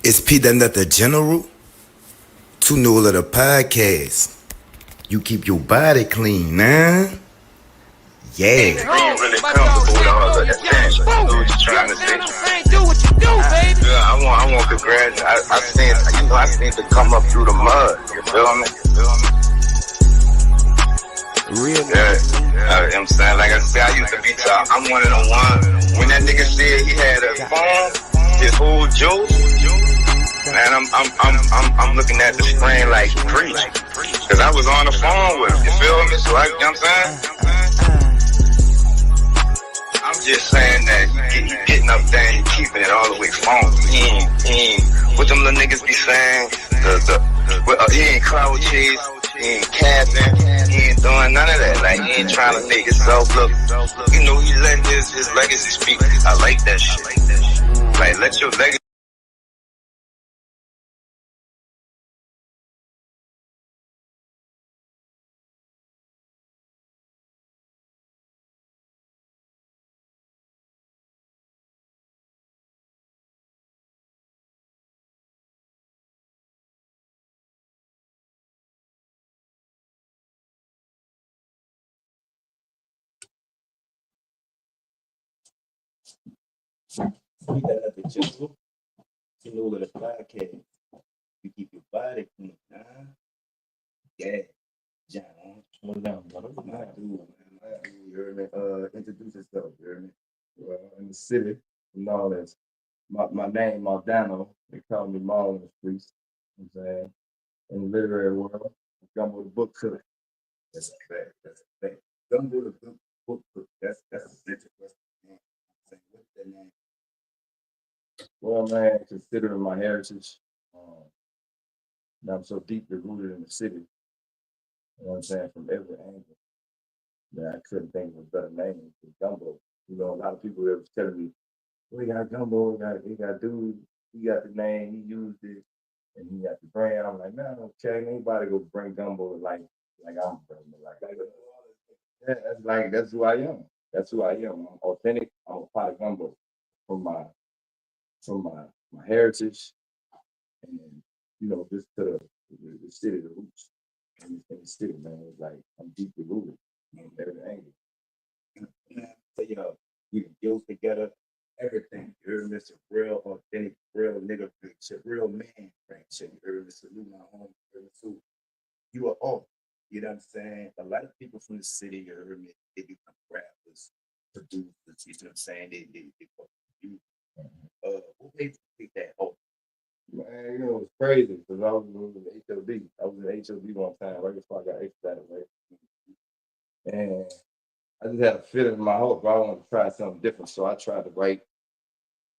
It's P that not the general. Too new of the podcast. You keep your body clean, nah? Yeah. Being really comfortable with all of that thing. Do what you're trying to say. Do what you do, baby. Yeah, I want to graduate. I seen to come up through the mud. You feel me? Real Yeah. I'm saying, like I said, I used to be top. I'm one of the ones. When that nigga said he had a phone, his whole juice. Man, I'm looking at the screen like preach. Cause I was on the phone with him. You feel me? So you know what I'm saying? I'm just saying that he getting up there and he keeping it all the way phone. What them little niggas be saying? He ain't cloud chase, he ain't capping, he ain't doing none of that. Like he ain't trying to make himself look. You know, he let his legacy speak. I like that shit. Like let your legacy. We got nothing gentle. Too new of the podcast. You keep your body clean, nah? Yeah. John. What's down, brother? My dude, man. You heard me? Introduce yourself, you heard me? Well, in the city, known as my name, Maldano. They call me Maul in the streets. You know what I'm saying? In the literary world, I come with a book cook. That's a fact. That's a fact. Don't do the book. That's a legit question. Man. What's that name? Well, man, considering my heritage, and I'm so deeply rooted in the city, you know what I'm saying, from every angle, that I couldn't think of a better name than Gumbo. You know, a lot of people that was telling me, we got Gumbo, we got dude, he got the name, he used it, and he got the brand. I'm like, man, okay, anybody go bring Gumbo like I'm bringing it. That's who I am. That's who I am. I'm authentic. I'm a pot of gumbo from my heritage, and you know, just to the city, the roots in the city, man. It's like I'm deeply rooted in every angle. So, you can build together everything. You heard me? It's a real authentic, real nigga friendship, real man friendship. You heard me? Salute my home. You heard me? So you are off. You know what I'm saying? A lot of people from the city, you heard me, they become rappers, producers, you know what I'm saying? They you what made you pick that off? Man, you know, it's crazy because I was in HOD. I was in HOD one time right before I got extradited, right? And I just had a feeling in my heart, but I wanted to try something different. So I tried to write,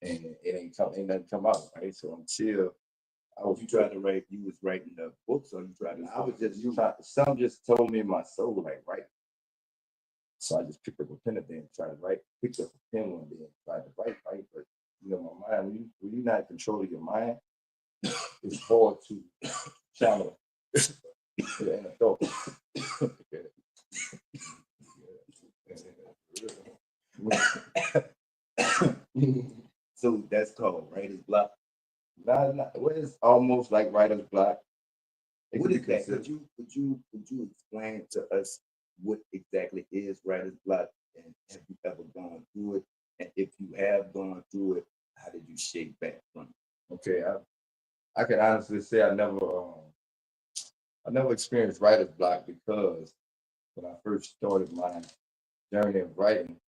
and it ain't nothing come out, right? So until You tried to write, you was writing the books, or you tried to? I was just something just told me in my soul, like, write. So I just picked up a pen and then tried to write. Picked up a pen one day and tried to write. But you know, my mind, when you're not in control of your mind, it's hard to channel an adult. So that's called writer's block. Well, it's almost like writer's block. What is that? Would you explain to us what exactly is writer's block, and have you ever gone through it? And if you have gone through it, how did you shake back from it? Okay, I can honestly say I never experienced writer's block because when I first started my journey of writing,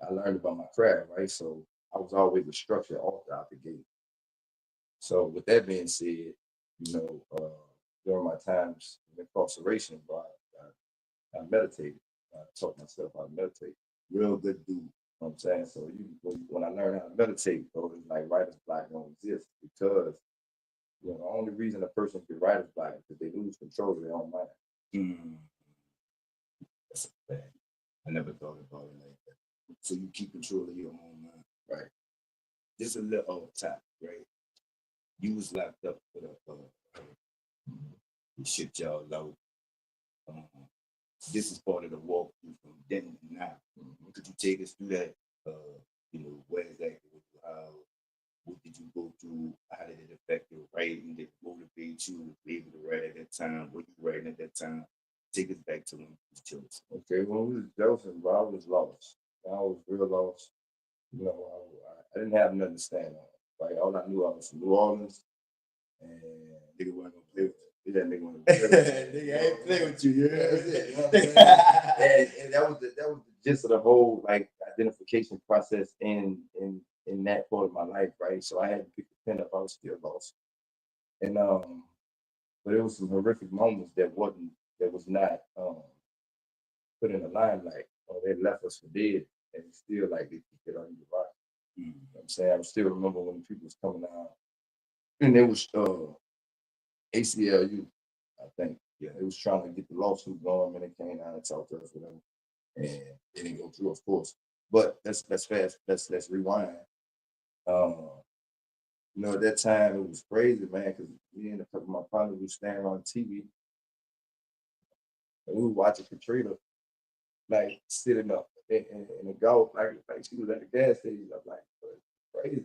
I learned about my craft, right? So I was always a structured author out the gate. So with that being said, you know, during my times in incarceration, bro, I meditated. I taught myself how to meditate. Real good dude. You know what I'm saying? So when I learned how to meditate, bro, it's like writer's block don't exist because you know the only reason a person can writer's block is because they lose control of their own mind. That's a fact. I never thought about it like that. So you keep control of your own mind, right? Just a little off top, right? You was locked up for the shit y'all out. This is part of the walkthrough from then to now. Could you take us through that? Where exactly, how, what did you go through? How did it affect your writing? Did it motivate you to be able to write at that time? What you writing at that time? Take us back to when you was children. Okay, when we was Joseph, bro, I was lost. I was real lost. You know, I didn't have nothing to stand on. Like all I knew, I was from New Orleans, and Nigga wasn't gonna play with yeah, that nigga wanted to play with me. Nigga, I ain't play with you. Yeah, that's it. You know what I'm saying? And that was the gist of the whole like identification process in that part of my life, right? So I had to pick the pen up. I was still lost, and but it was some horrific moments that was not put in the limelight, or they left us for dead, and it's still like they keep it on your rock. You know what I'm saying? I still remember when people was coming out, and it was ACLU, I think. Yeah, it was trying to get the lawsuit going, and they came out and talked to us with them, and it didn't go through, of course. But let's fast. Let's rewind. You know, at that time it was crazy, man, because me and a couple of my partners were standing on TV and we were watching Katrina, like sitting up in the golf, like she was at the gas station. I'm like, crazy,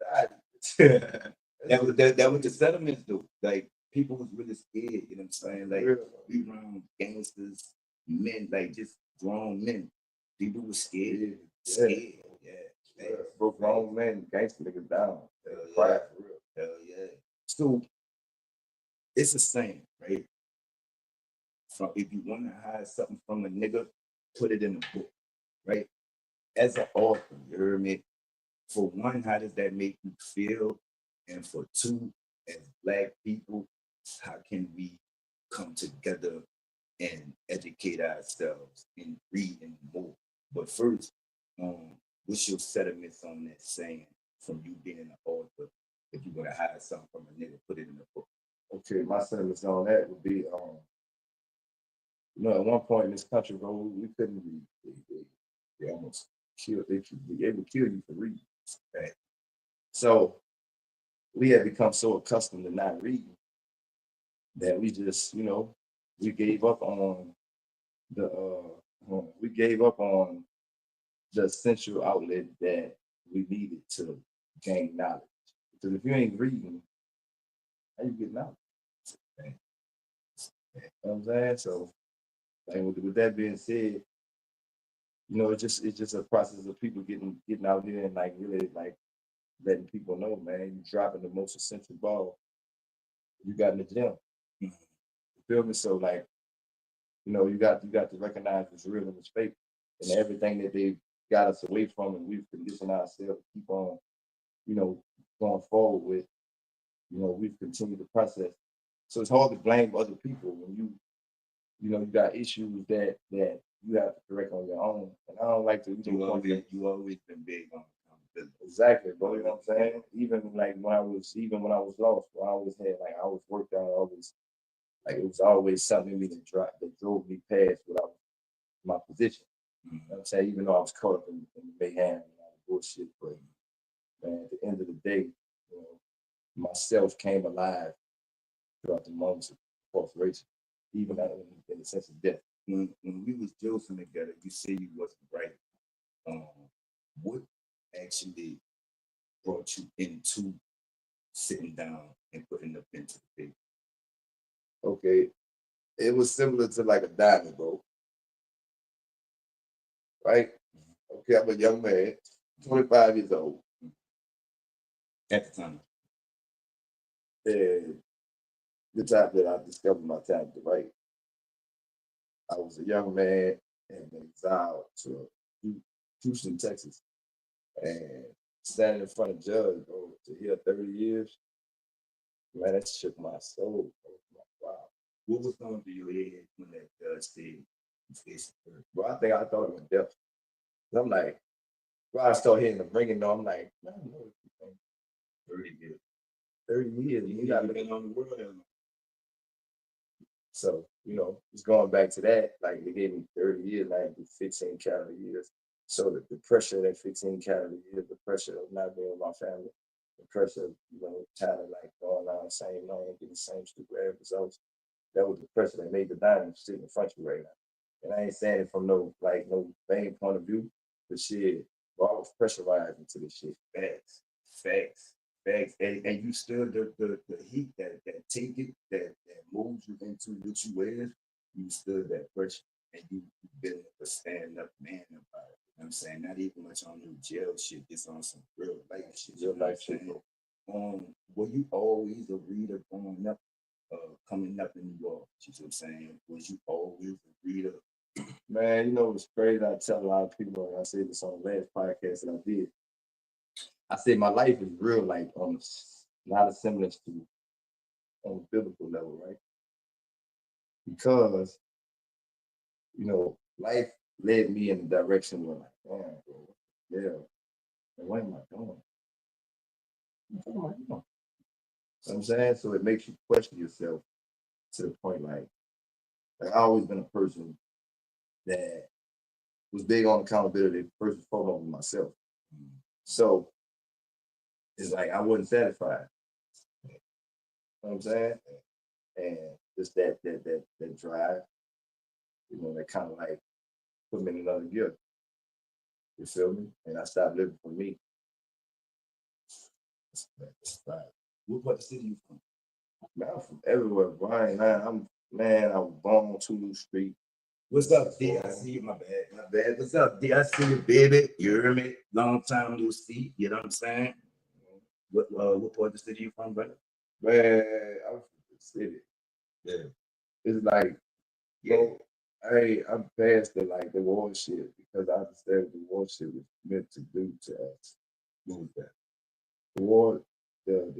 about to die. that was the settlements though. Like people was really scared, you know what I'm saying? Like we around gangsters, men, like just grown men. People were scared. Scared. Yeah. Broke grown men, gangster niggas down. Hell yeah. So it's the same, right? From if you want to hide something from a nigga, put it in a book, right? As an author, you heard me? For one, how does that make you feel? And for two, as Black people, how can we come together and educate ourselves and read and more? But first, what's your sentiments on that saying from you being an author? If you want to hide something from a nigga, put it in a book. Okay, my sentiments on that would be, you know, at one point in this country, bro, we couldn't read. They almost killed. They would kill you for reading. Right? So we had become so accustomed to not reading that we just, you know, we gave up on the essential outlet that we needed to gain knowledge. Because if you ain't reading, how you get knowledge? Right? You know what I'm saying? So, like with that being said, you know, it's just a process of people getting out there and like really like letting people know, man, you dropping the most essential ball you got in the gym. You feel me? So like, you know, you got to recognize what's real and what's fake, and everything that they got us away from, and we've conditioned ourselves to keep on, you know, going forward with. You know, we've continued the process. So it's hard to blame other people when you know, you got issues that you have to correct on your own. And I don't like to. You always been big on accountability. Exactly, bro. You know what I'm saying? Even when I was lost, I always had like I always worked out. Always like it was always something in me that drove me past what I was my position. You know what I'm saying? Even though I was caught up in the mayhem and all the bullshit, but man, at the end of the day, you know, myself came alive throughout the moments of incarceration, even in the sense of death. When we was Joseph together, you say you wasn't right. What actually brought you into sitting down and putting the pen to the paper? Okay, it was similar to like a diamond, bro. Right? Okay, I'm a young man, 25 years old. At the time. And the time that I discovered my talent to write, I was a young man and exiled to Houston, Texas. And standing in front of judge, bro, to hear 30 years, man, that shook my soul. Wow. What was going through your head when that judge said you faced the verdict? Bro, I thought it was death. I'm like, bro, I start hearing them ringing, though. I'm like, man, I know what 30 years. 30 years. You got been on the world. So, you know, it's going back to that. Like, they gave me 30 years, I do 15 calendar years. So the pressure of that 15 calendar years, the pressure of not being with my family, the pressure of, you know, kind of like going on the same lane, getting the same stupid results. That was the pressure that made the diamond sit in front of you right now. And I ain't saying it from no vain point of view, but shit, bro, I was pressurized into this shit. Facts. Facts. And you stood the heat that take it, that moves you into what you is, you stood that pressure and you been a stand up man about it. You know what I'm saying? Not even much on new jail shit, just on some real life shit. Real life shit. Were you always a reader growing up, coming up in New York? You know what I'm saying? Was you always a reader? Man, you know what's crazy? I tell a lot of people, and I said this on the last podcast that I did. I said my life is real, like on a lot of semblance to on a biblical level, right? Because you know, life led me in the direction where like, damn, bro, yeah, what am I doing? What am I doing? You know what I'm saying? So it makes you question yourself to the point like I've always been a person that was big on accountability, first and foremost with myself. So it's like I wasn't satisfied. You know what I'm saying? And just that drive, you know, that kind of like put me in another gear. You feel me? And I stopped living for me. That's right. What part of the city you from? Man, I'm from everywhere, Brian. I was born on Tulu Street. What's up, D? I see you. My bad. What's up, D? I see you, baby. You hear me? Long time no see. You know what I'm saying? What part of the city you from, brother? Man, I'm from the city. Yeah. It's like, yo, I'm past the war shit because I understand what the war shit was meant to do to us. What was that? The war, the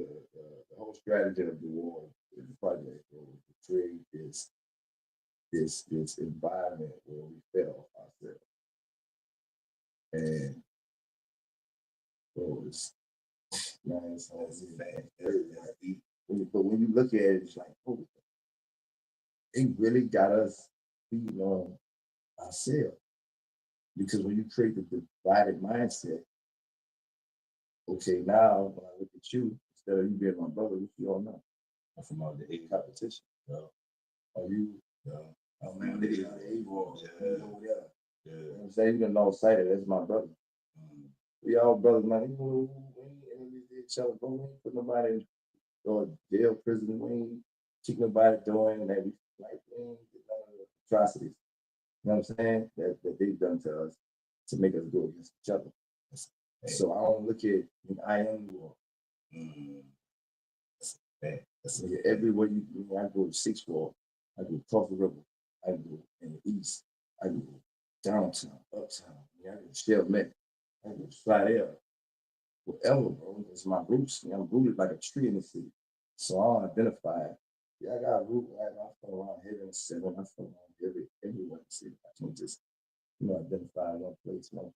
whole strategy of the war, the project was to create this environment where we felt ourselves. And so it's man, it's bad. But when you look at it, it's like, oh, it really got us feeding on ourselves. Because when you create the divided mindset, okay, now when I look at you, instead of you being my brother, which you all know, I'm from all the eight competition. Are you? Oh man, they got Yeah. Yeah. You know what I'm saying? You done lost sight of that's my brother. We all brothers, man. We ain't enemies to each other, but we ain't put nobody in jail, prison. We ain't keep nobody doing that. We ain't get none of the atrocities. You know what I'm saying? That they've done to us to make us go against each other. So I don't look at I am war. Everywhere I go to Sixth Ward, I go across the river, I go in the east, I go downtown, uptown, I go Shell I go Slidell, whatever, bro. It's my roots. I'm rooted like a tree in the city. So I don't identify. Yeah, I got a root. I feel around here in the city. I feel around everywhere in the city. I can't just, identify one place, one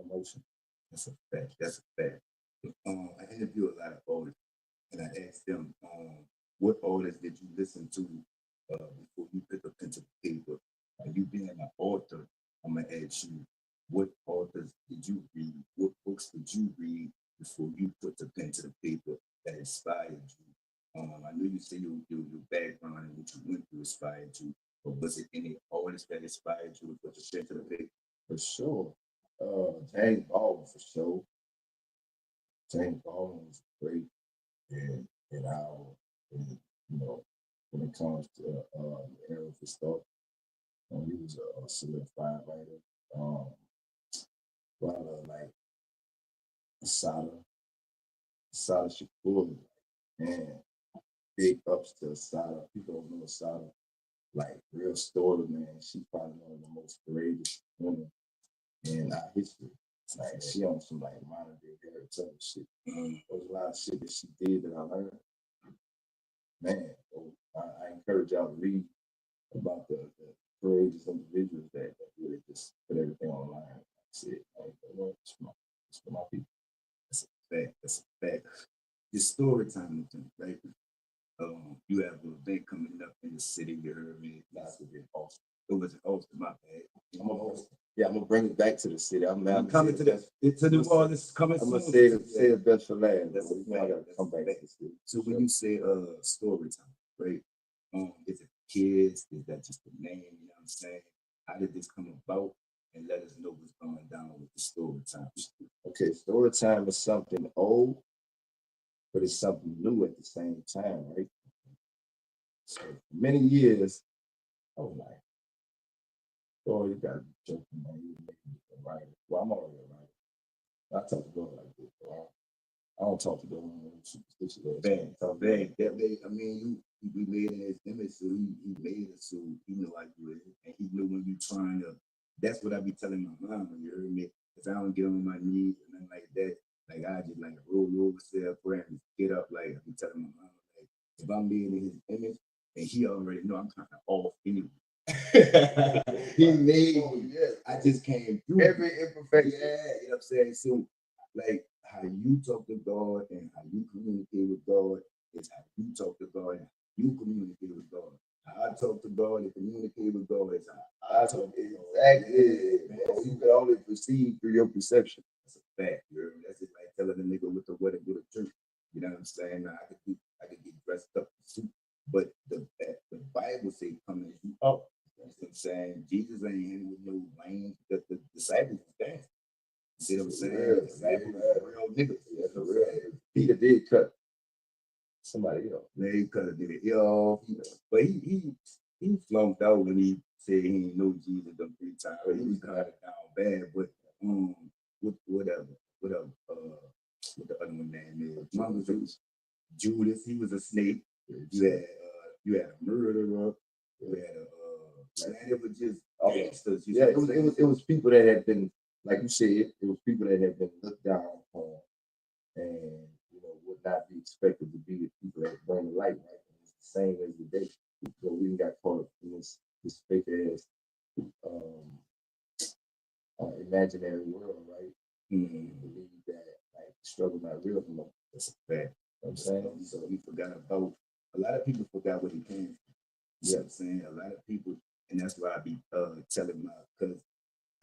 emotion. That's a fact. That's a fact. I interview a lot of artists, and I asked them, what artists did you listen to before you pick up pen to paper? You being an author, I'm gonna ask you, what authors did you read? What books did you read before you put the pen to the paper that inspired you? I know you say your background and what you went through inspired you, but was it any artist that inspired you to put the pen to the paper? For sure. James Baldwin, for sure. James Baldwin was great in our, when it comes to the era for stuff. He was a solidified writer. Like Asada Shakur, man, big ups to Asada. People don't know Asada. Like real story, man. She's probably one of the most courageous women in our history. Like she on some like modern day Harry Tubman shit. There's a lot of shit that she did that I learned. Man, I encourage y'all to read about the courageous individuals that really just put everything online. That's it. It's for my people. That's a fact. That's a fact. It's story time, right? You have an event coming up in the city. You heard me. That's what it's Austin. It was Austin, my bad. I'm gonna bring it back to the city. I'm coming to New Orleans. Coming I'm gonna soon. say the best for last. That's a fact. I gotta come back to the city. So when you say story time, right? Is it kids? Is that just the name? You know what I'm saying? How did this come about? And let us know what's going down with the story time. Okay, story time is something old but it's something new at the same time, right? So for many years, I was like, oh, you gotta be joking, man. You make me a writer. Well, I'm already a writer. I talk to God like this, bro. I don't talk to God on superstitious. Bang, that made, I mean, we made in his image, so he made it, so he knew I do it. And he knew when you trying to, that's what I be telling my mom, you heard me? Because I don't get on my knees and nothing like that. Like, I just like roll over, say a prayer, and get up. Like, I be telling my mom, like, if I'm made in his image, and he already know I'm kind of off anyway. He made me. Yes. I just came through Every imperfection. Yeah, you know what I'm saying? So, like, how you talk to God and how you communicate with God is how you talk to God and you communicate with God. How I talk to God and communicate with God is how I talk to God. Exactly. Yeah, you can only perceive through your perception. That's a fact, girl. That's just like telling a nigga with the wedding go to church. You know what I'm saying? Now, I could get dressed up in suit, but the Bible say come as you are. You know what I'm saying? Jesus ain't in with no lame. The disciples was dancing. You see what I'm saying? Yeah, Disciples was real niggas. Yeah, for real. Peter did cut somebody else. Yeah, he could have did it off. But he flunked out when he said he didn't know Jesus them 3 times. But he was kind of down bad. But whatever. What the other one name is? Mama Judas. He was a snake. You had a murderer. You had a man. It was just gangsters. Yeah, it was people that had been, like you said, it was people that had been looked down upon and would not be expected to be the people that bring the light, right? And it's the same as today. So we got caught up in this fake ass imaginary world, right? Believe that like struggle not real no more. That's a fact. You know what I'm saying? So we forgot about a lot of people forgot what he came from. You know what I'm saying? A lot of people, and that's why I be telling my, because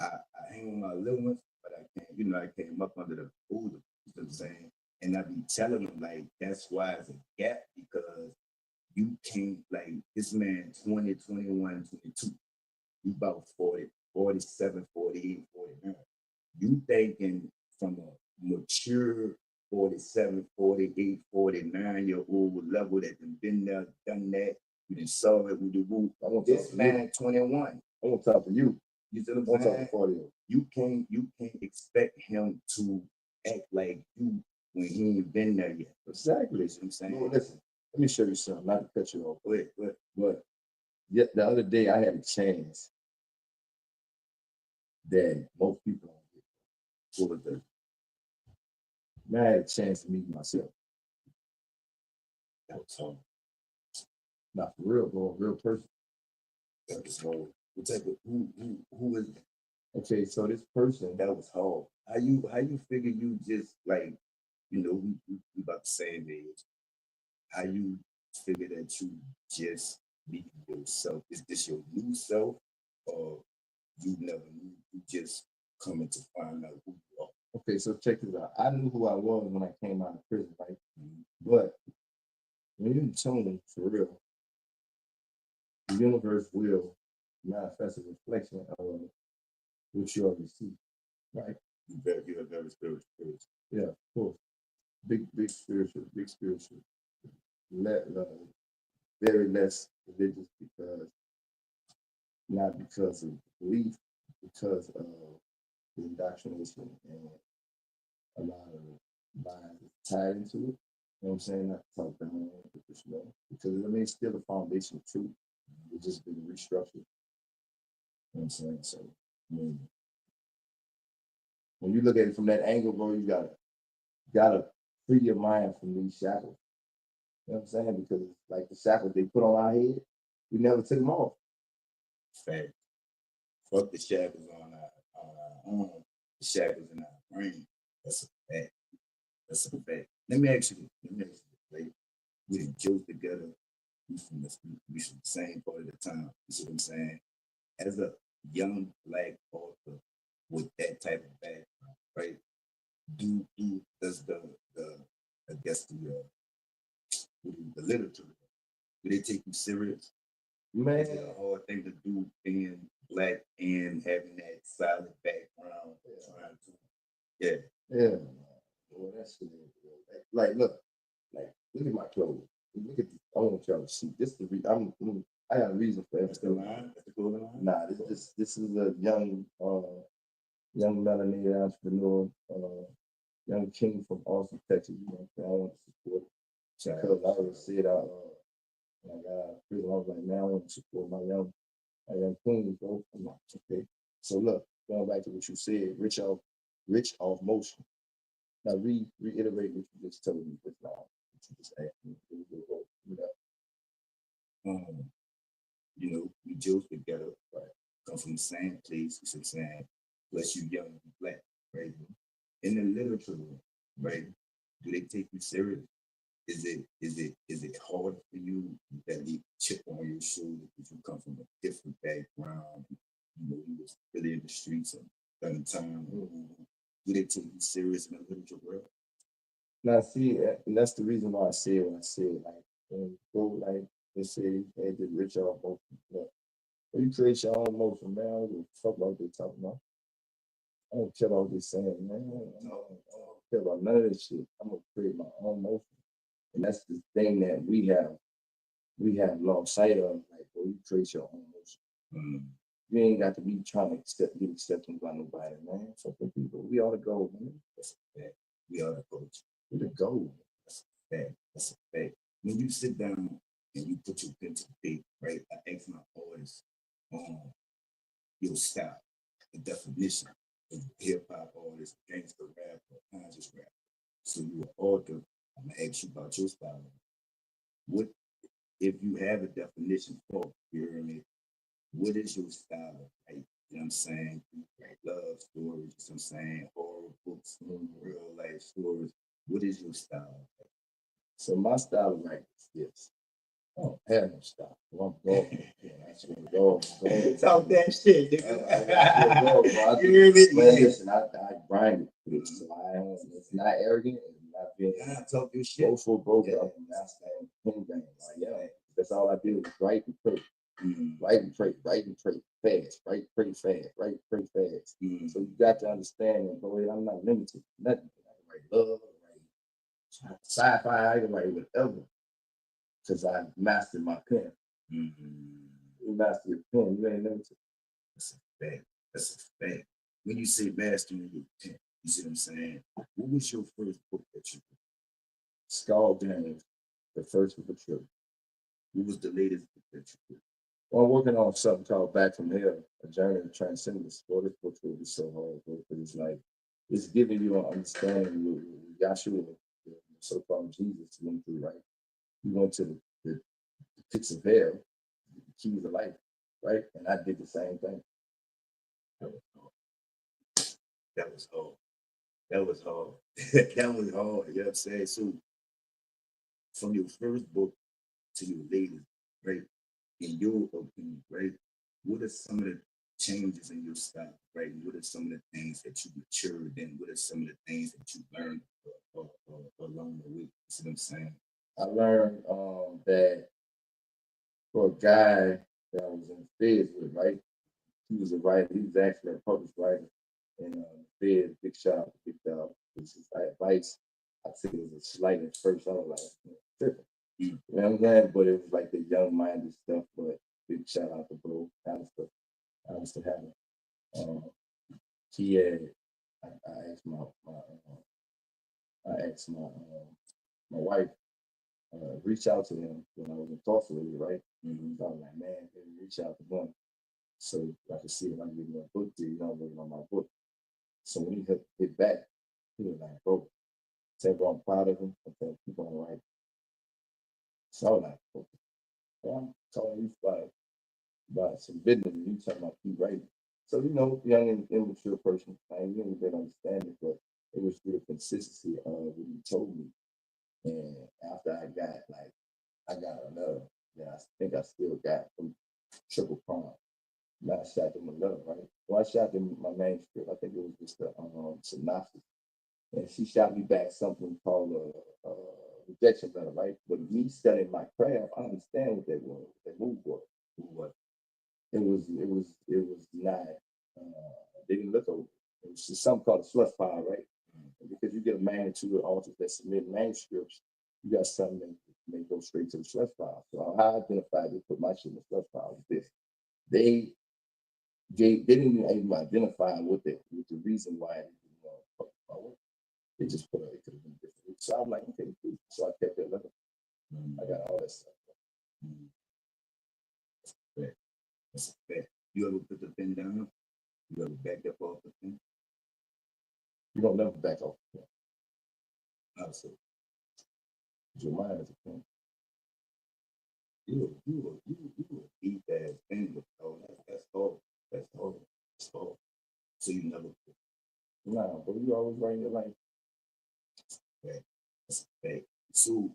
I hang with my little ones, but I can't, I came up under the older, you know what I'm saying? And I be telling them, like, that's why it's a gap, because you can't, like, this man 20, 21, 22, you about 40, 47, 48, 49. You thinking from a mature 47, 48, 49-year-old level that done been there, done that, you done saw it with the woo. This man 21. I want to talk to you. You see what I'm saying? 40. You can't expect him to act like you when he ain't been there yet. Exactly. You see what I'm saying? No, listen, let me show you something. Not to cut you off. Go ahead. But yet the other day I had a chance that most people don't get. What was that? Man, I had a chance to meet myself. That was hard. Not for real, bro, a real person. That was hard. What type of who is it? Okay, so this person, that was hard. How you figure you just like, we about the same age. How you figure that you just be yourself? Is this your new self, or you never knew? You just coming to find out who you are. Okay, so check this out. I knew who I was when I came out of prison, right? But when you're in tune for real, the universe will manifest a reflection of what you already see, right? You're a very spiritual. Yeah, of course. Big spiritual. Very less religious, because not because of belief, because of the indoctrination and a lot of lies tied into it. You know what I'm saying? Not to talk down because it's still a foundation of truth. It's just been restructured. You know what I'm saying? So when you look at it from that angle, bro, you gotta free your mind from these shackles. You know what I'm saying? Because like the shackles they put on our head, we never took them off. Fact. Fuck the shackles on our arm, the shackles in our brain. That's a fact. That's a fact. Let me ask you, like, we didn't joke together. We from the same part of the town. You see what I'm saying? As a young black author with that type of background, right? Does the I guess the literature, do they take you serious? Man, is it a hard thing to do being black and having that solid background? Yeah. Well, that's like, look, Look at my clothes. Look at. I want y'all to see. This is the. I got a reason for That's the everything. line. That's the clothing line. Nah, this is a young melanated entrepreneur, young king from Austin, Texas. You know, I want to support it because I always said when I got out of prison, I was like, man, I want to support my young queen, bro. I'm like, okay. So look, going back to what you said, rich off motion. Now reiterate what you just told me just now. What you just asked me. You know, we Jews together, right? Come from the same place, you see what I'm saying? Plus you young and black, right? In the literature, right? Do they take you serious? Is it hard for you that leave chip on your shoulder because you come from a different background? You know, you was really in the streets and spending time. Do they take you serious in the literature world? Now, see, and that's the reason why I said what I said. Like, when go like they say, hey, the rich off motion. But when you create your own motion, man, I don't give a fuck about what they talking about. I don't care about what they saying, man. I don't care about none of this shit. I'm gonna create my own motion. And that's the thing that we have lost sight of. Like, well, you create your own motion. You ain't got to be trying to get accepted by nobody, man. Fuck the people. We ought to go, man. That's a fact. We ought to go. We to go. That's a fact. That's a fact. When you sit down and you put your pen to the paper, right? I ask my artists your style, the definition of hip hop artist, gangster rapper, conscious rapper. So you an author. I'm gonna ask you about your style. What if you have a definition for you hear me? What is your style? Right? You know what I'm saying? You write love stories, you know what I'm saying? Horror books, real life stories. What is your style? So my style of writing is this. I don't have no style. I'm going. I go. Talk that shit, nigga. You hear me? Man, listen, I grind it. So it's not arrogant. It's not being. Talk your shit. Both up and that's pen game. Like, yeah, that's all I do is write and pray. Write and pray, fast, pray fast, pray fast. So you got to understand that, boy, I'm not limited. Nothing. I can write love, I can write sci-fi, I can write whatever. Because I mastered my pen. You master your pen, you ain't limited. That's a fact. That's a fact. When you say mastering your pen, you see what I'm saying? What was your first book that you read? Skull Games, the first of the trilogy. What was the latest book that you read? Well, I'm working on something called Back from Hell, a journey of transcendence. Boy, this book will be so hard, bro, because it's like, it's giving you an understanding of Yahshua, the so-called Jesus, went through, right? He went to the pits of hell, the keys of life, right? And I did the same thing. That was hard. That was hard. That was hard. You know what I'm saying? So, from your first book to your latest, right? In your opinion, right? What are some of the changes in your style, right? What are some of the things that you matured in? What are some of the things that you learned along the way? You see what I'm saying? I learned that for a guy that I was in the feds with, right? He was a writer. He was actually a published writer. And feds, big shout out to Big Dog. This is advice. I think it was a slight at first. I was like, tripping. You know what I'm saying? But it was like the young minded stuff. But big shout out to bro. Alistair Hammond. He had, I asked my wife, reach out to him when I was in Tulsa with you, right? So I was like, man, reach out to him. So I could see if I can get my book deal, working on my book. So when he hit back, he was like, bro, tell me I'm proud of him. Okay, keep on writing. So I was like, okay. Well, I'm telling you about some business, and you talking about keep writing. So, young and immature person, I didn't really understand it, but it was through the consistency of what he told me. And after I got another, I think I still got from Triple Prime. I shot them another, right? Well, I shot them my manuscript. I think it was just a synopsis. And she shot me back something called a rejection letter, right? But me studying my craft, I understand what that was, that move was. It was not, they didn't look over. It was just something called a slush file, right? Because you get a magnitude of authors that submit manuscripts, you got something that may go straight to the slush pile. So how I identified to put my shit in the slush pile is this. They didn't even identify with the reason why it didn't fuck my work. They just put it could have been different. So I'm like, okay, cool. So I kept it living. I got all that stuff. That's a fact. You ever put the pen down? You ever backed up off the pen? You don't never back off the pen. Also, Your mind is a pen. you a deep ass pen with all that. That's all. That's all. That's all. So you never put. Nah, but you always write your life. That's a fact. So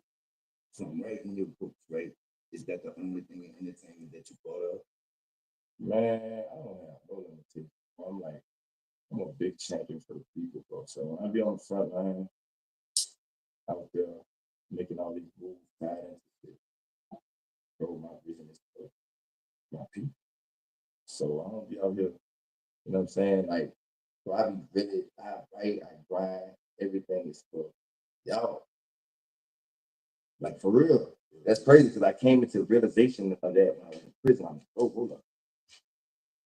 from writing your books, right? Is that the only thing in entertainment that you thought of? Man, I don't have no limitation. I'm a big champion for the people, bro. So when I be on the front line out there making all these moves, guidance, bro, my vision is for my people. So I don't be out here, you know what I'm saying? Like, so I be really, I write, I grind, everything is for y'all. Like for real. That's crazy because I came into the realization of that when I was in prison. I'm like, oh, hold up.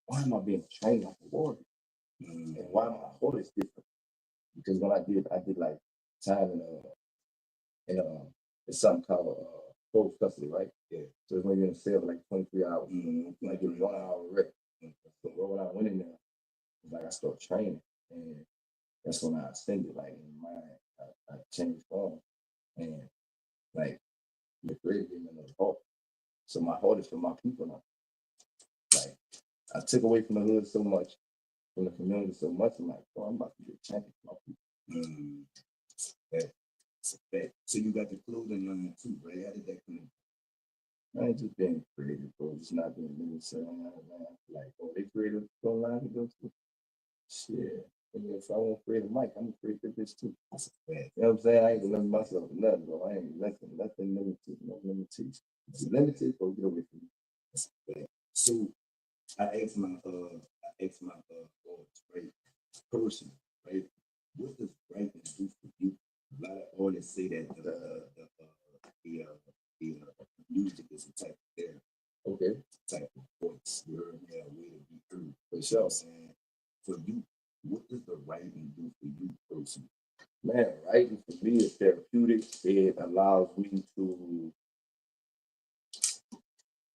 Why am I being trained like a warrior? And why my heart is different? Because when I did like time it's something called closed custody, right? Yeah. So it's when you're in a cell for like 23 hours. Like get 1 hour rest. So when I went in there, it's like I started training, and that's when I ascended. Like in my mind, I changed form, and like the created me another heart. So my heart is for my people now. Like I took away from the hood so much, from the community so much. I'm like, oh, I'm about to be a champion for my people. That's a fact. So you got the clothing line too, right? How did that come in? I ain't just being creative, bro. Just not being limited. Like, oh, they created a line to go to. Shit. And if I want to create a mic, I'm gonna create this too. That's a fact. You know what I'm saying? I ain't gonna limit myself to nothing, bro. I ain't nothing limited, no limitation. It's limited, but get away from me. That's a fact. So I asked my right, person, right? What does writing do for you? A lot of artists say that the music is a type of therapy. Okay. Type of voice. You're a way to be heard. For sure. Saying for you, what does the writing do for you personally? Man, writing for me is therapeutic. It allows me to,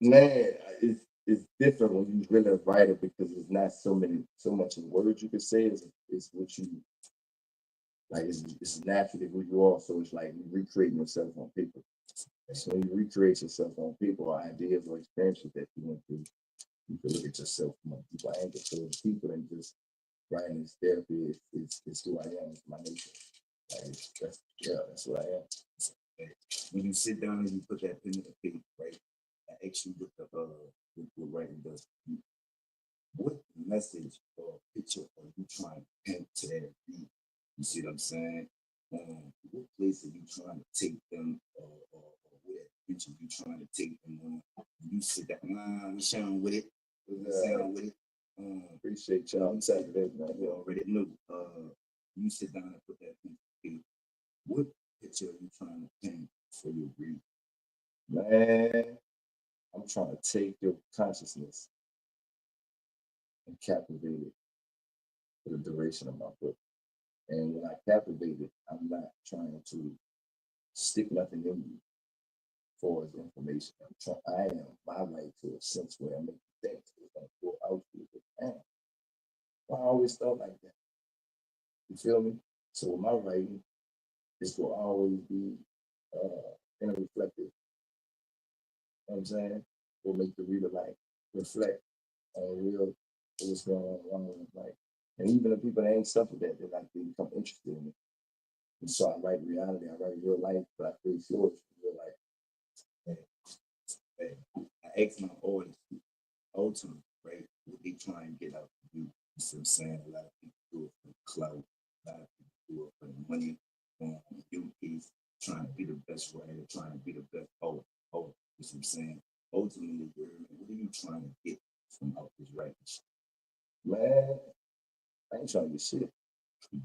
man, it's different when you really write it because there's not so much in words you can say. It's what you like. It's naturally who you are. So it's like you recreating yourself on paper. So when you recreate yourself on paper, ideas or experiences that you went through, you can look at yourself from a deeper angle. So the people and just writing is therapy. It's who I am. It's my nature. Like, that's what I am. When you sit down and you put that pen to the paper, right? I ask you what writing does for you. What message or picture are you trying to paint to that read? You see what I'm saying? What place are you trying to take them, or what adventure you trying to take them on? You sit down, we showing with it, with it. Appreciate y'all. You said that, you already knew. You sit down and put that pen to paper. What picture are you trying to paint for your read? Man, I'm trying to take your consciousness and captivate it for the duration of my book. And when I captivate it, I'm not trying to stick nothing in you for as information. I am my way to a sense where I make you think it's going to go out to you. I always felt like that. You feel me? So my writing is will always be inner reflective. You know what I'm saying? Will make the reader like reflect on real what's going on in life. And even the people that ain't suffered that, they become interested in it. And so I write reality, I write real life, but I create stories for real life. I ask my audience, ultimately, right, what they try and get out of you. You see what I'm saying? A lot of people do it for clout, a lot of people do it for the money. You is trying to be the best writer, trying to be the best poet. You see what I'm saying? Ultimately, what are you trying to get from out this writing? Man, I ain't trying to get shit. I'm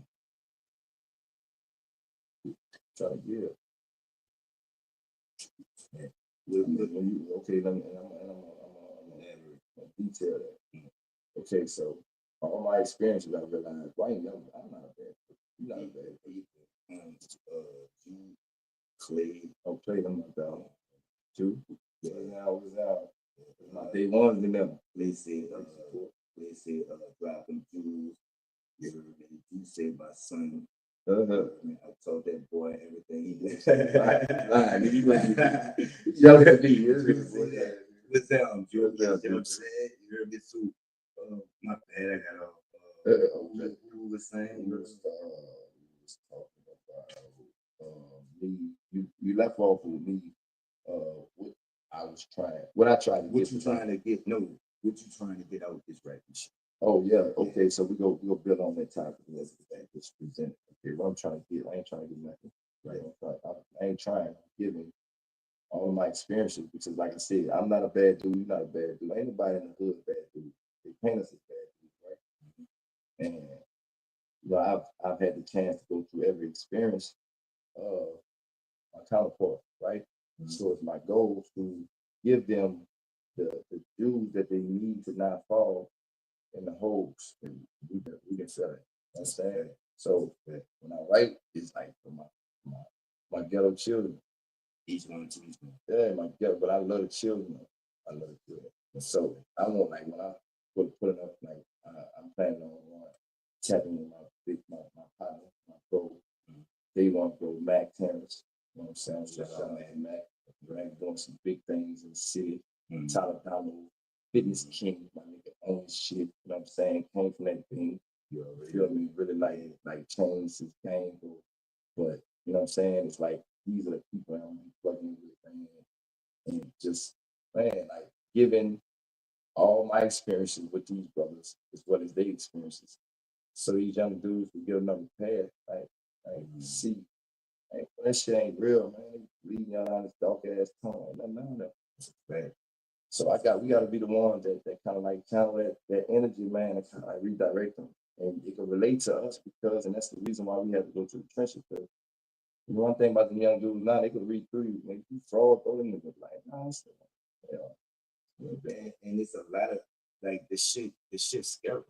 trying to give. When you, okay, let me, and I'm gonna add a detail that. Okay, so all my experiences, I realized, well, I'm not a bad person. You're not a bad person. You, Clay, Clay, them about two. Yeah, now was out. My day ones, remember. They said, drop them jewels. You heard me? You said my son. I told that boy everything he did. Young to me. What's that? You know what I'm saying? You heard me too. My bad, I got off. Who was saying? We was talking about me. You left off with me. What I was trying. What I tried to What get. you trying to get? No. What you trying to get out this rapping shit? Oh yeah. Okay. So we go build on that topic. Let's just present. Okay. What I'm trying to get. I ain't trying to get nothing. Right. I ain't trying. I'm giving all of my experiences because, like I said, I'm not a bad dude. You're not a bad dude. Ain't nobody in the hood a bad dude. They paint us as bad dudes, right? And you know, I've had the chance to go through every experience of my counterpart, right? So it's my goal to give them the dues that they need to not fall in the holes, and we can sell it. You know what I'm saying? So when I write, it's like for my ghetto children. Each one to each one. Yeah, my ghetto, but I love the children. I love the children. And so I want, like, when I put it up, like I'm planning on tapping with my partner, my bro. They want to go Mac Terrace. You know what I'm saying? Shout out man Mac. Right, doing some big things in the city. Tyler Donald, Fitness King, my nigga own shit. You know what I'm saying? Came from that thing. You feel me? Really like changed his game. But you know what I'm saying? It's like these are the people I'm plugging with, man. And just, man, like giving all my experiences with these brothers as well as their experiences. So these young dudes will get another path, like see. Hey, that shit ain't real, man. Leaving y'all on this dark ass tongue. None of that. So we gotta be the ones that kind of like channel that energy, man, and kind of like redirect them. And it can relate to us because, and that's the reason why we have to go to the trenches. Because the one thing about the young dudes now, they can read through you. Like, you fraud, throw them niggas like, nah, it's and it's a lot of like the shit scary.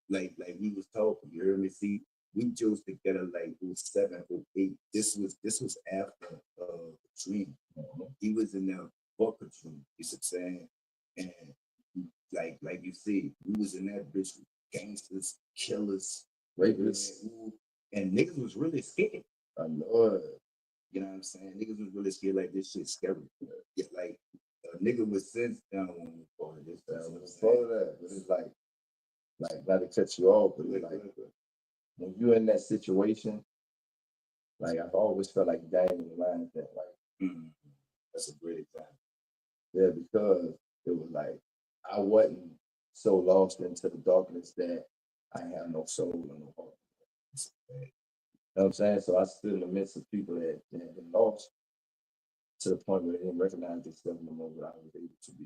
Like we was talking, you heard me? See, we chose together like 07, 08. This was after Dream. He was in the Booker Dream, you see what I'm saying? And like you see, we was in that bitch with gangsters, killers, rapists, and niggas was really scared. I know it. You know what I'm saying? Niggas was really scared, like this shit scary. Yeah, like a nigga was since down on part of this. Part of that, but it's like not to cut you off, but it's like when you're in that situation, like I've always felt like Daniel in the line that like that's a great example. Yeah, because it was like I wasn't so lost into the darkness that I have no soul or no heart. You know what I'm saying? So I stood in the midst of people that had been lost to the point where they didn't recognize themselves no more, but I was able to be.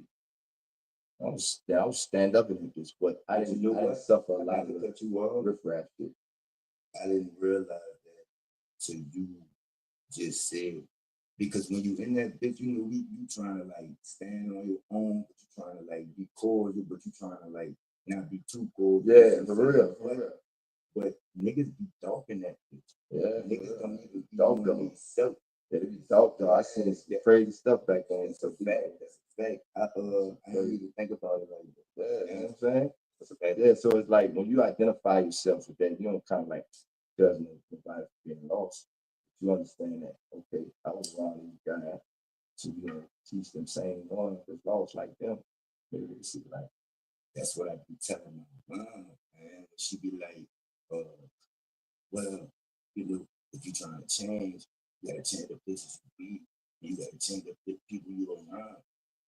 I was stand up in this, but I didn't suffer a lot of riffraff shit. I didn't realize that till you just said, because when you in that bitch, you know, you trying to like stand on your own, but you trying to like be cordial, but you trying to like not be too cordial. Yeah, for real. But niggas be talking that bitch. Yeah, niggas don't even be doing themselves. They be talk though. I seen some crazy stuff back then. It's a fact. That's a fact. I didn't even think about it like that. Yeah, you know what I'm saying? That's a fact. Yeah, so it's like when you identify yourself with that, you don't kind of like judge nobody for being lost. You understand that, okay, I was around these guys to, you know, teach them same ones that's lost like them. Maybe they see like that's what I be telling my mom, man. She be like, well, you know, if you trying to change, you gotta change the places you be. You gotta change the people you around.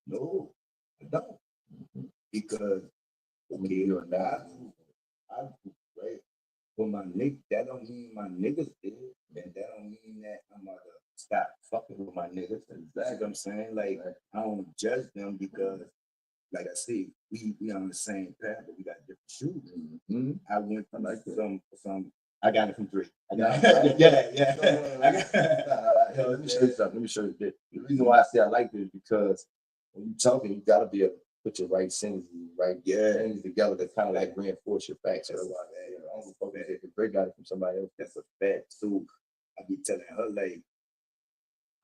No, I don't. Because okay, you're not. I do, right? But my nigga, that don't mean my niggas did. And that don't mean that I'm gonna stop fucking with my niggas. That's what I'm saying. Like, I don't judge them because, like I said, we on the same path, but we got different shoes. I went from like some I got it from 3. I got Nah, it. Yeah. I got Yo, let me show you something. Let me show you this. The reason why I say I like this is because when you're talking, you gotta be able to put your right sentences, right things together to kind of like reinforce your facts. Otherwise, man, I don't fuck that. If the break got it from somebody else, That's a fact too. I be telling her like,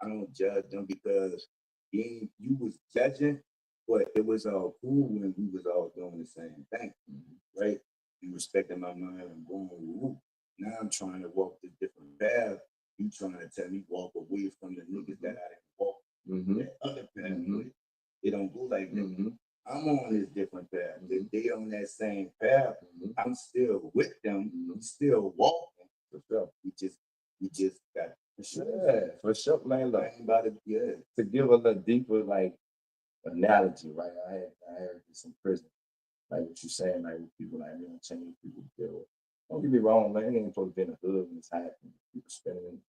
I don't judge them because you was judging, but it was all cool when we was all doing the same thing, right? You respecting my mind and going woo. Now I'm trying to walk the different path. You trying to tell me walk away from the niggas that I didn't walk that other path with. It don't go like that. I'm on this different path. If they on that same path, I'm still with them. We still walking. For sure. We just got For sure, man. Look, about it. to give a little deeper like analogy, right? I heard this in prison. Like what you're saying, like people like you know change people feel. Don't get me wrong, man. It ain't supposed to be in the hood when it's hot and people spinning.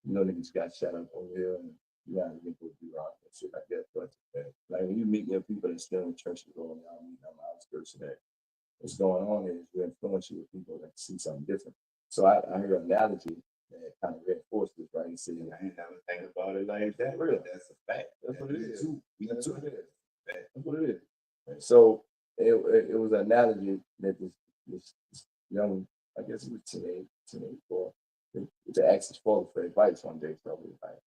You know, niggas got shot up over here and you gotta get to be wrong and shit like that. But like when you meet your people that's still in churches going out, meet on the outskirts of that. What's going on is we influence you with people that see something different. So I heard an analogy that kind of reinforced this, right? He said, I ain't never think about it like that. Real. That's a fact. That's what it is. That's what it is. That's what it is. And so it was an analogy that this young, I guess he was teenage boy, to ask his father for advice one day. So he was like,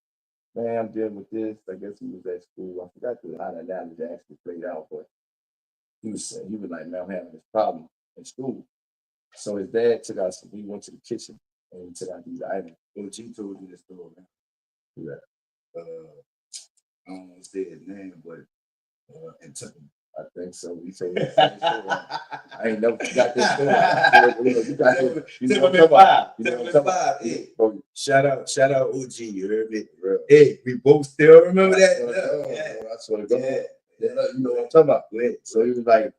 man, I'm dealing with this. I guess he was at school. I forgot how the analogy actually played out, but he was like, man, I'm having this problem in school. So his dad took out he went to the kitchen and he took out these items. OG told you this story, man. Yeah. I don't want to say his name, but and took him. I think so. He told me the same story. I ain't never forgot this story. You got Hey, shout out OG. You heard me? Hey, we both still remember that. I swear to God. You know what I'm talking about. So he was like,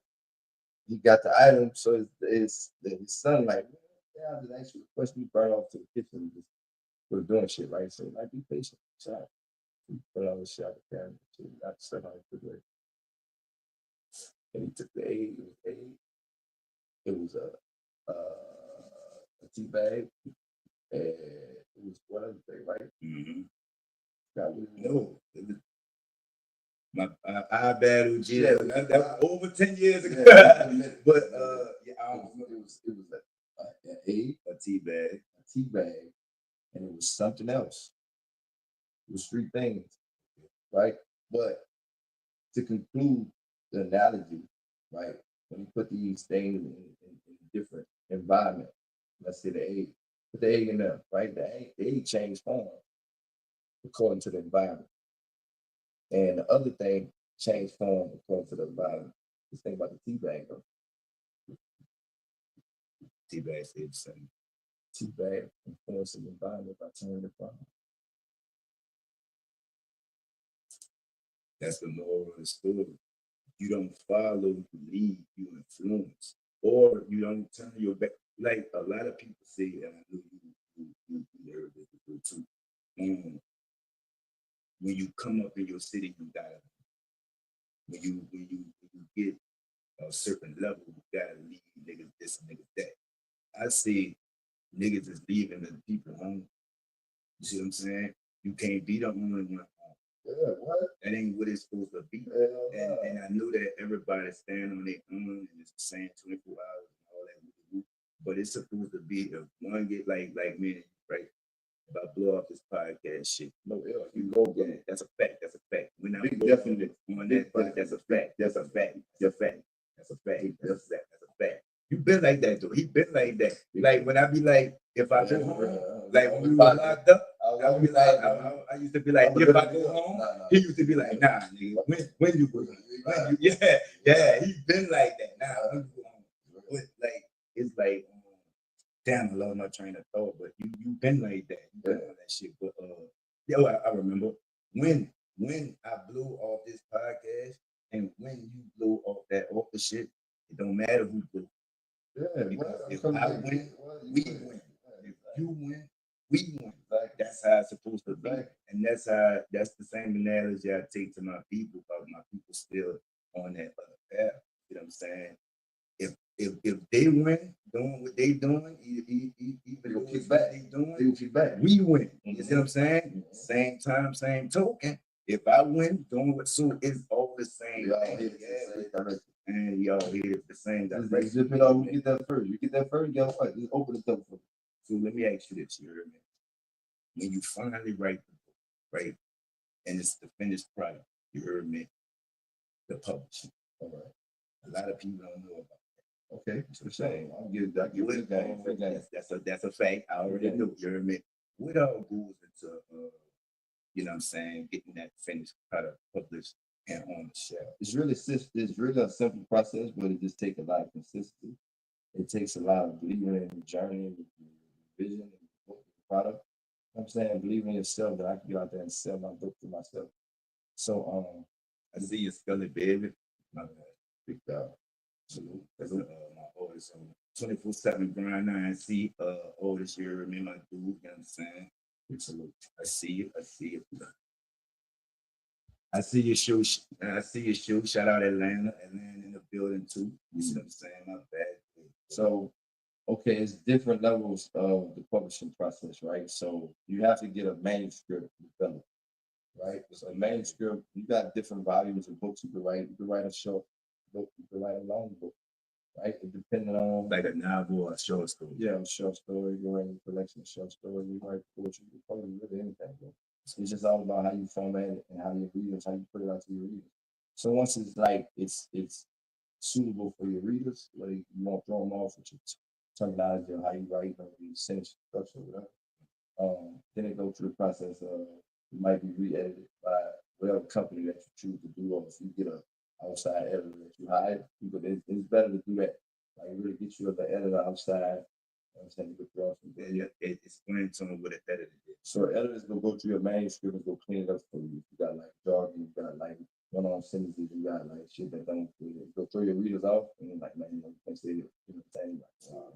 he got the item. So his son like, yeah, I just asked you a question. You burn off to the kitchen. Just was doing shit, right? So like, be patient. Shot. He put all the shit out the camera. So he got stuff out the refrigerator. And he took the egg. It was a tea bag. And it was one other thing, right? No, it was my I bad OG. That was over 10 years ago. But I don't know. It was an egg, a tea bag, and it was something else. It was 3 things, right? But to conclude the analogy, right? When you put these things in different environment, let's say the egg, put the egg in there, right? The egg changed form according to the environment. And the other thing changed form according to the environment. Just think about the tea bag, though. Tea bag stayed the same. Tea bag influencing the environment by turning the problem. That's the moral of the story. You don't follow, you lead, you influence, or you don't turn your back. Like a lot of people say, and I know you heard this before too. When you come up in your city, you gotta. When you get a certain level, you gotta lead niggas this and niggas that. I see niggas is leaving the people home. You see what I'm saying? You can't be the only one home. Yeah, what? That ain't what it's supposed to be. And I know that everybody stand on their own and it's the same 24 hours and all that. But it's supposed to be if one get like me, right? If I blow up this podcast shit, no, you go get it. That's a fact. When I definitely on that part, that's a fact. That's a fact. You been like that though. He been like that. Like when I be like, if I go home, like when we were locked up, I be like, I used to be like, if I go home, he used to be like, nah, nigga, when you go home? Yeah, he been like that. Nah, when you go home. Like it's like, damn, I lost my train of thought, but you been like that. You been on that shit. But I remember when I blew off this podcast and when you blew off the shit, it don't matter who blew. Yeah, because if I win, we win. If you win, we win. That's how it's supposed to be. And that's the same analogy I take to my people, because my people still on that other path. You know what I'm saying? If they win, doing what they doing, even They gonna though kick it's back. what they doing, They will kick back. we win. You see what I'm saying? Mhm. Same time, same token. If I win, doing what Sue is all the same. We all thing. headed to the same direction. And y'all headed the same Just direction. zip it off. You get that first. You get that first. Guess what? Just open the door for you. So let me ask you this, you heard me? When you finally write the book, right, and it's the finished product, you heard me, the publishing. All right. A lot of people don't know about that. Okay, it's the same. I'll give that. That's a fact. I already know. You heard me. What all goes into you know what I'm saying, getting that finished product published and on the shelf? It's really a simple process, but it just takes a lot of consistency. It takes a lot of believing in the journey, the vision, and the product. I'm saying believing in yourself that I can go out there and sell my book to myself. So I see you spelling, baby. My bad. Big dog. Salute. That's my oldest on 24/7 grind. I see oldest year, remember my dude, you know what I'm saying? Salute. I see you. I see you. I see your show. I see your show. Shout out Atlanta. Atlanta in the building too. You see what I'm saying? My bad. So okay, it's different levels of the publishing process, right? So you have to get a manuscript developed, right? So a manuscript, you got different volumes of books you can write. You can write a short book, you can write a long book, right? It depending on like a novel or a short story. Yeah, a short story, you can write a collection of short stories, you write poetry, you can probably really anything, bro. It's just all about how you format it and how your readers, how you put it out to your readers. So once it's like it's suitable for your readers, like you won't throw them off with your terminology or how you write or your sentence structure, whatever. Then it goes through the process of it might be re-edited by whatever company that you choose to do, or if you get a outside editor that you hire, it's better to do that. Like really get you the editor outside. I'm saying you could throw some. Explain to them what an editor is. So editors will go through your manuscript and go clean it up for you. You got like jargon, you got like one-on sentences, you got like shit that don't go throw your readers off, and then like man, you can't say it. You know what I'm saying?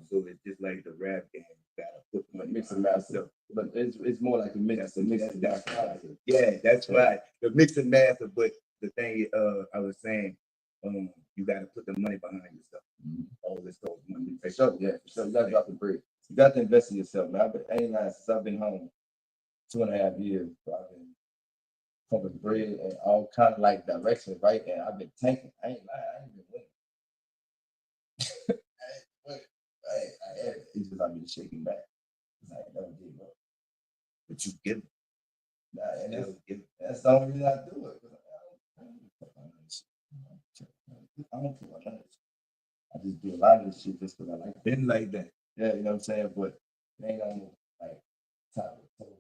So it's just like the rap game. You gotta put them mix and master, but it's more like a mix. Yeah, that's right. The mix and master, but the thing I was saying, you gotta put the money behind yourself. All this stuff, money. So yeah, so you gotta drop the bread. You got to invest in yourself. Man, I ain't lying, since I've been home 2.5 years, so I've been pumping bread and all kind of like directions, right? And I've been tanking. I ain't lying, I ain't been winning. It's just I've been shaking back. It's like never give up. But you give it. Nah, and that's the only reason I do it. I don't feel like I just do a lot of this shit just because I like it. Been like that. Yeah, you know what I'm saying? But it ain't on like top of the total.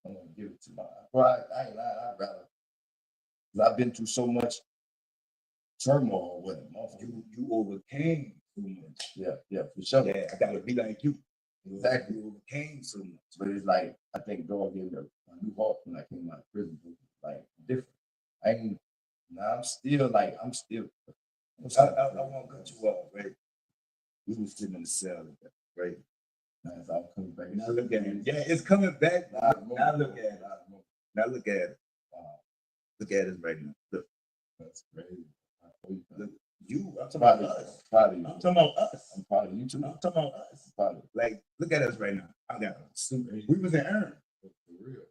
I'm gonna give it to my pride. I ain't lying, I'd rather. Because I've been through so much turmoil with it. You overcame so much. Yeah, for sure. Yeah, I gotta be like you. Exactly. You overcame so much. But it's like I think DAWG gave me a new heart when I came out of prison. Like different. I'm still. I won't cut you off, right? We was sitting in the cell, right? Now it's all coming back. Now look at it. Yeah, it's coming back. Now look at it. Now look at it. Look at it right now. Look. That's crazy. Look, I'm talking about us. I'm talking about us. I'm proud of you too. I'm talking about us. Like, look at us right now. I got a suit. We was in Earn. For real.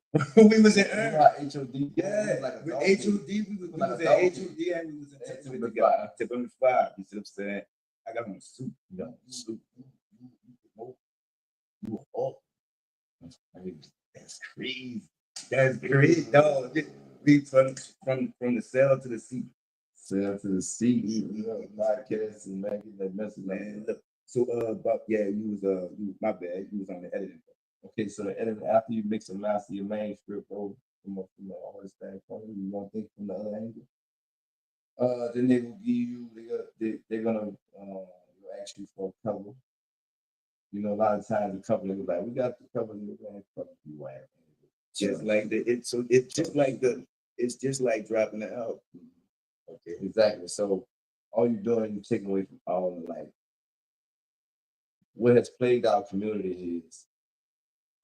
We was in Earn. HOD. Yeah. Like with HOD, we was in HOD and we was in Texas together. Tip on the 5. You see what I'm saying? I got on a suit. You got on a suit. You were off. That's crazy. That's crazy, dog. We from the cell to the seat. Cell to the seat. Podcast and man, get that message, man. Look, so you was my bad. You was on the editing. Okay, so the editing after you mix and master your manuscript over from all this standpoint, you want to think from the other angle. Then they will give you. They're gonna ask you for a cover. You know, a lot of times the company was like, "We got the cover, and we're gonna cover you." Just like it's just like dropping the album. Okay, exactly. So all you're doing, you're taking away from all the like what has plagued our community is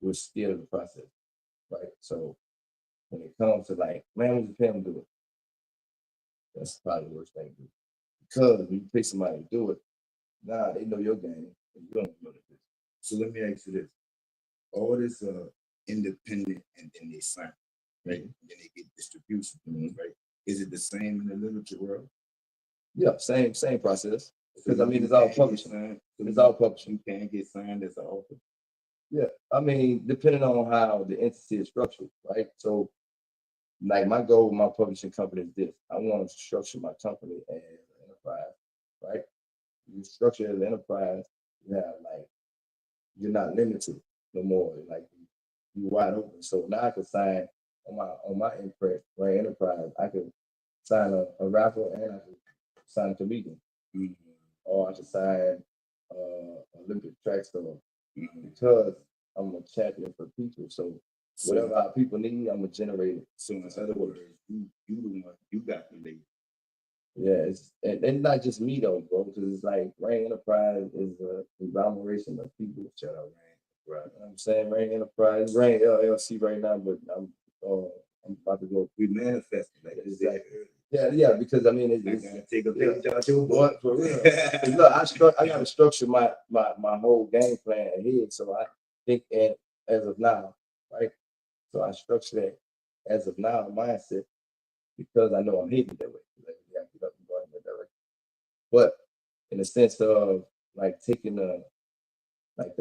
we're scared of the process, right? So when it comes to like, man, would you pay them to do it? That's probably the worst thing to do. Because when you pay somebody to do it, Nah, they know your game. And you don't know the business. So let me ask you this: all this independent, and then they sign, right? And then they get distribution, right? Is it the same in the literature world? Yeah, same process. Because I mean, you it's all can't get publishing. signed- It's all publishing. You can't get signed as an author. Yeah, I mean, depending on how the entity is structured, right? So, like my goal with my publishing company is this: I want to structure my company as an enterprise, right? You structure it as an enterprise, you have like you're not limited no more. Like you wide open. So now I can sign on my imprint, right? Enterprise, I can sign a rapper and I can sign a comedian, or I can sign Olympic track star because I'm a champion for people. So whatever our people need, I'm gonna generate it. So in other words, you the one, you got the label. Yeah, and not just me though, bro, because it's like Rain Enterprise is a conglomeration of people. Shout out, man. Right. You know what I'm saying? Rain Enterprise, Rain LLC right now, but I'm about to go. We manifested like this. Yeah, because I mean, I it's gotta take a page out your book. what for real. Look, I gotta structure my whole game plan ahead. So I think, and as of now, right? So I structure that as of now mindset because I know I'm heading that way. Like, yeah, get up and go in that direction. But in the sense of like taking the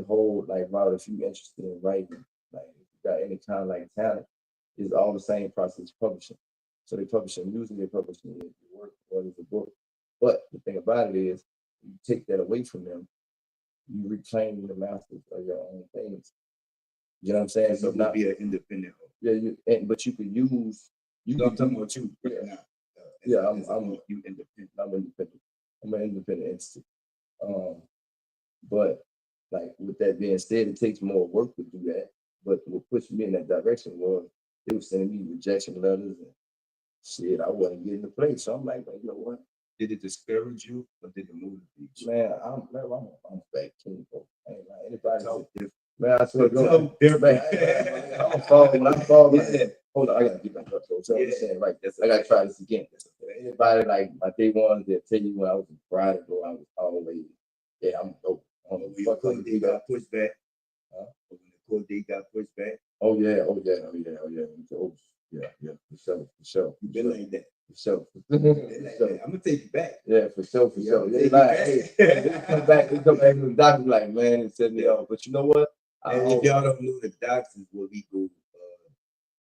whole like route, if you're interested in writing, like if you got any kind of like talent, is all the same process as publishing. So they publishing music, they publishing your work, or it's a book. But the thing about it is, you take that away from them, you reclaim the masters of your own things. You know what I'm saying? So not be an independent. Yeah, but you can use. I'm talking about you right now. Yeah, I'm you independent. I'm independent. I'm an independent entity. But like with that being said, it takes more work to do that. But what pushed me in that direction was they were sending me rejection letters and shit. I wasn't getting the place. So I'm like, you know what? Did it discourage you or did it motivate you? Man, I'm back king, bro. I ain't like anybody so different. Man, I swear to God. I'm gonna fall when I fall. Like, hold on, I gotta get back up. So I'm saying, right, I gotta try this again. Anybody like my day ones that tell you when I was in Friday, bro, I was always, I'm dope. They got pushed back. When the court date got pushed back. Oh yeah. For sure. You been like that. For sure. I'm gonna take you back. Yeah, for sure. They like, hey, come back to the doctor, like, man, it set me off. But you know what? And if y'all don't know, the doctors where we go,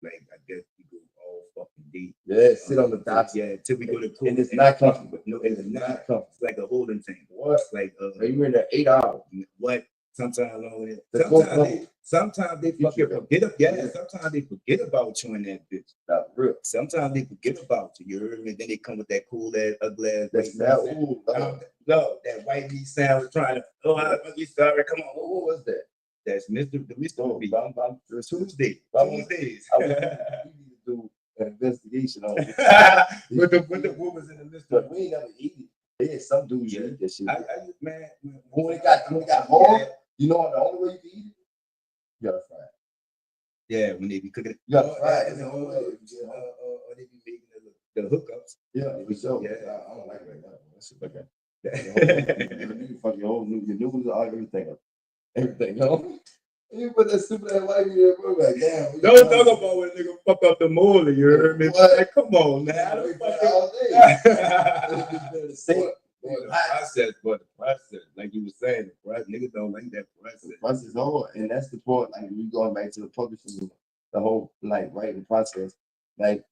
like I guess we go all fucking day. Yeah, sit on the doctor. Yeah, till we go to court. And it's not comfortable. No, it's not comfortable. It's like a holding tank. What? Like you in there 8 hours. What? Sometimes longer. Sometimes they fucking forget about. Yeah, sometimes they forget about you in that bitch. Not real. Sometimes they forget about you. You heard me? Then they come with that cool ass, ugly ass. No, that white meat sandwich trying to. Oh, I'm sorry. Come on. What was that? That's Mr. B. Tuesdays. I need to do an investigation on it. What was in the list? But we ain't never eat it. There's some dudes that eat that shit. Man, when it got hard, you know the only way you can eat it, you gotta fry it. Yeah, when they be cooking it. You gotta fry it. Or they be making the hookups. Yeah, for sure. Yeah. I don't like that. That's okay. You fuck your whole your noodles, all everything, you know? You put that stupid ass white meat in there, bro. Like, damn. Don't talk about when a nigga fuck up the molar, you heard me? Like, come on, man. All day. The process, like you were saying, niggas don't like that process. Process is hard, and that's the point. Like we going back to the publishing, the whole like writing process. Like,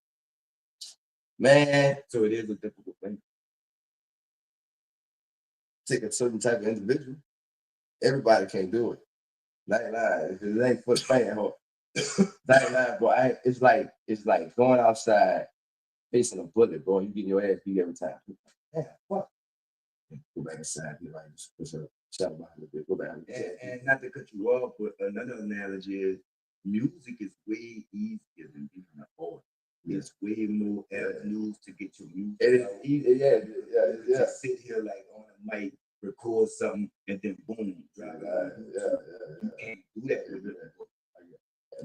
man, so it is a difficult thing. Take a certain type of individual. Everybody can't do it. 99, if it ain't for the fan, 99, boy. It's like going outside facing a bullet, bro. You getting your ass beat every time. Yeah, fuck. Go back inside, be like, push up, shout behind the bit, go back. And not to cut you off, but another analogy is music is way easier than being an artist. There's way more avenues to get your music. It is easy, yeah. Just sit here like on a mic, record something, and then boom, drop it. You can't do that with it.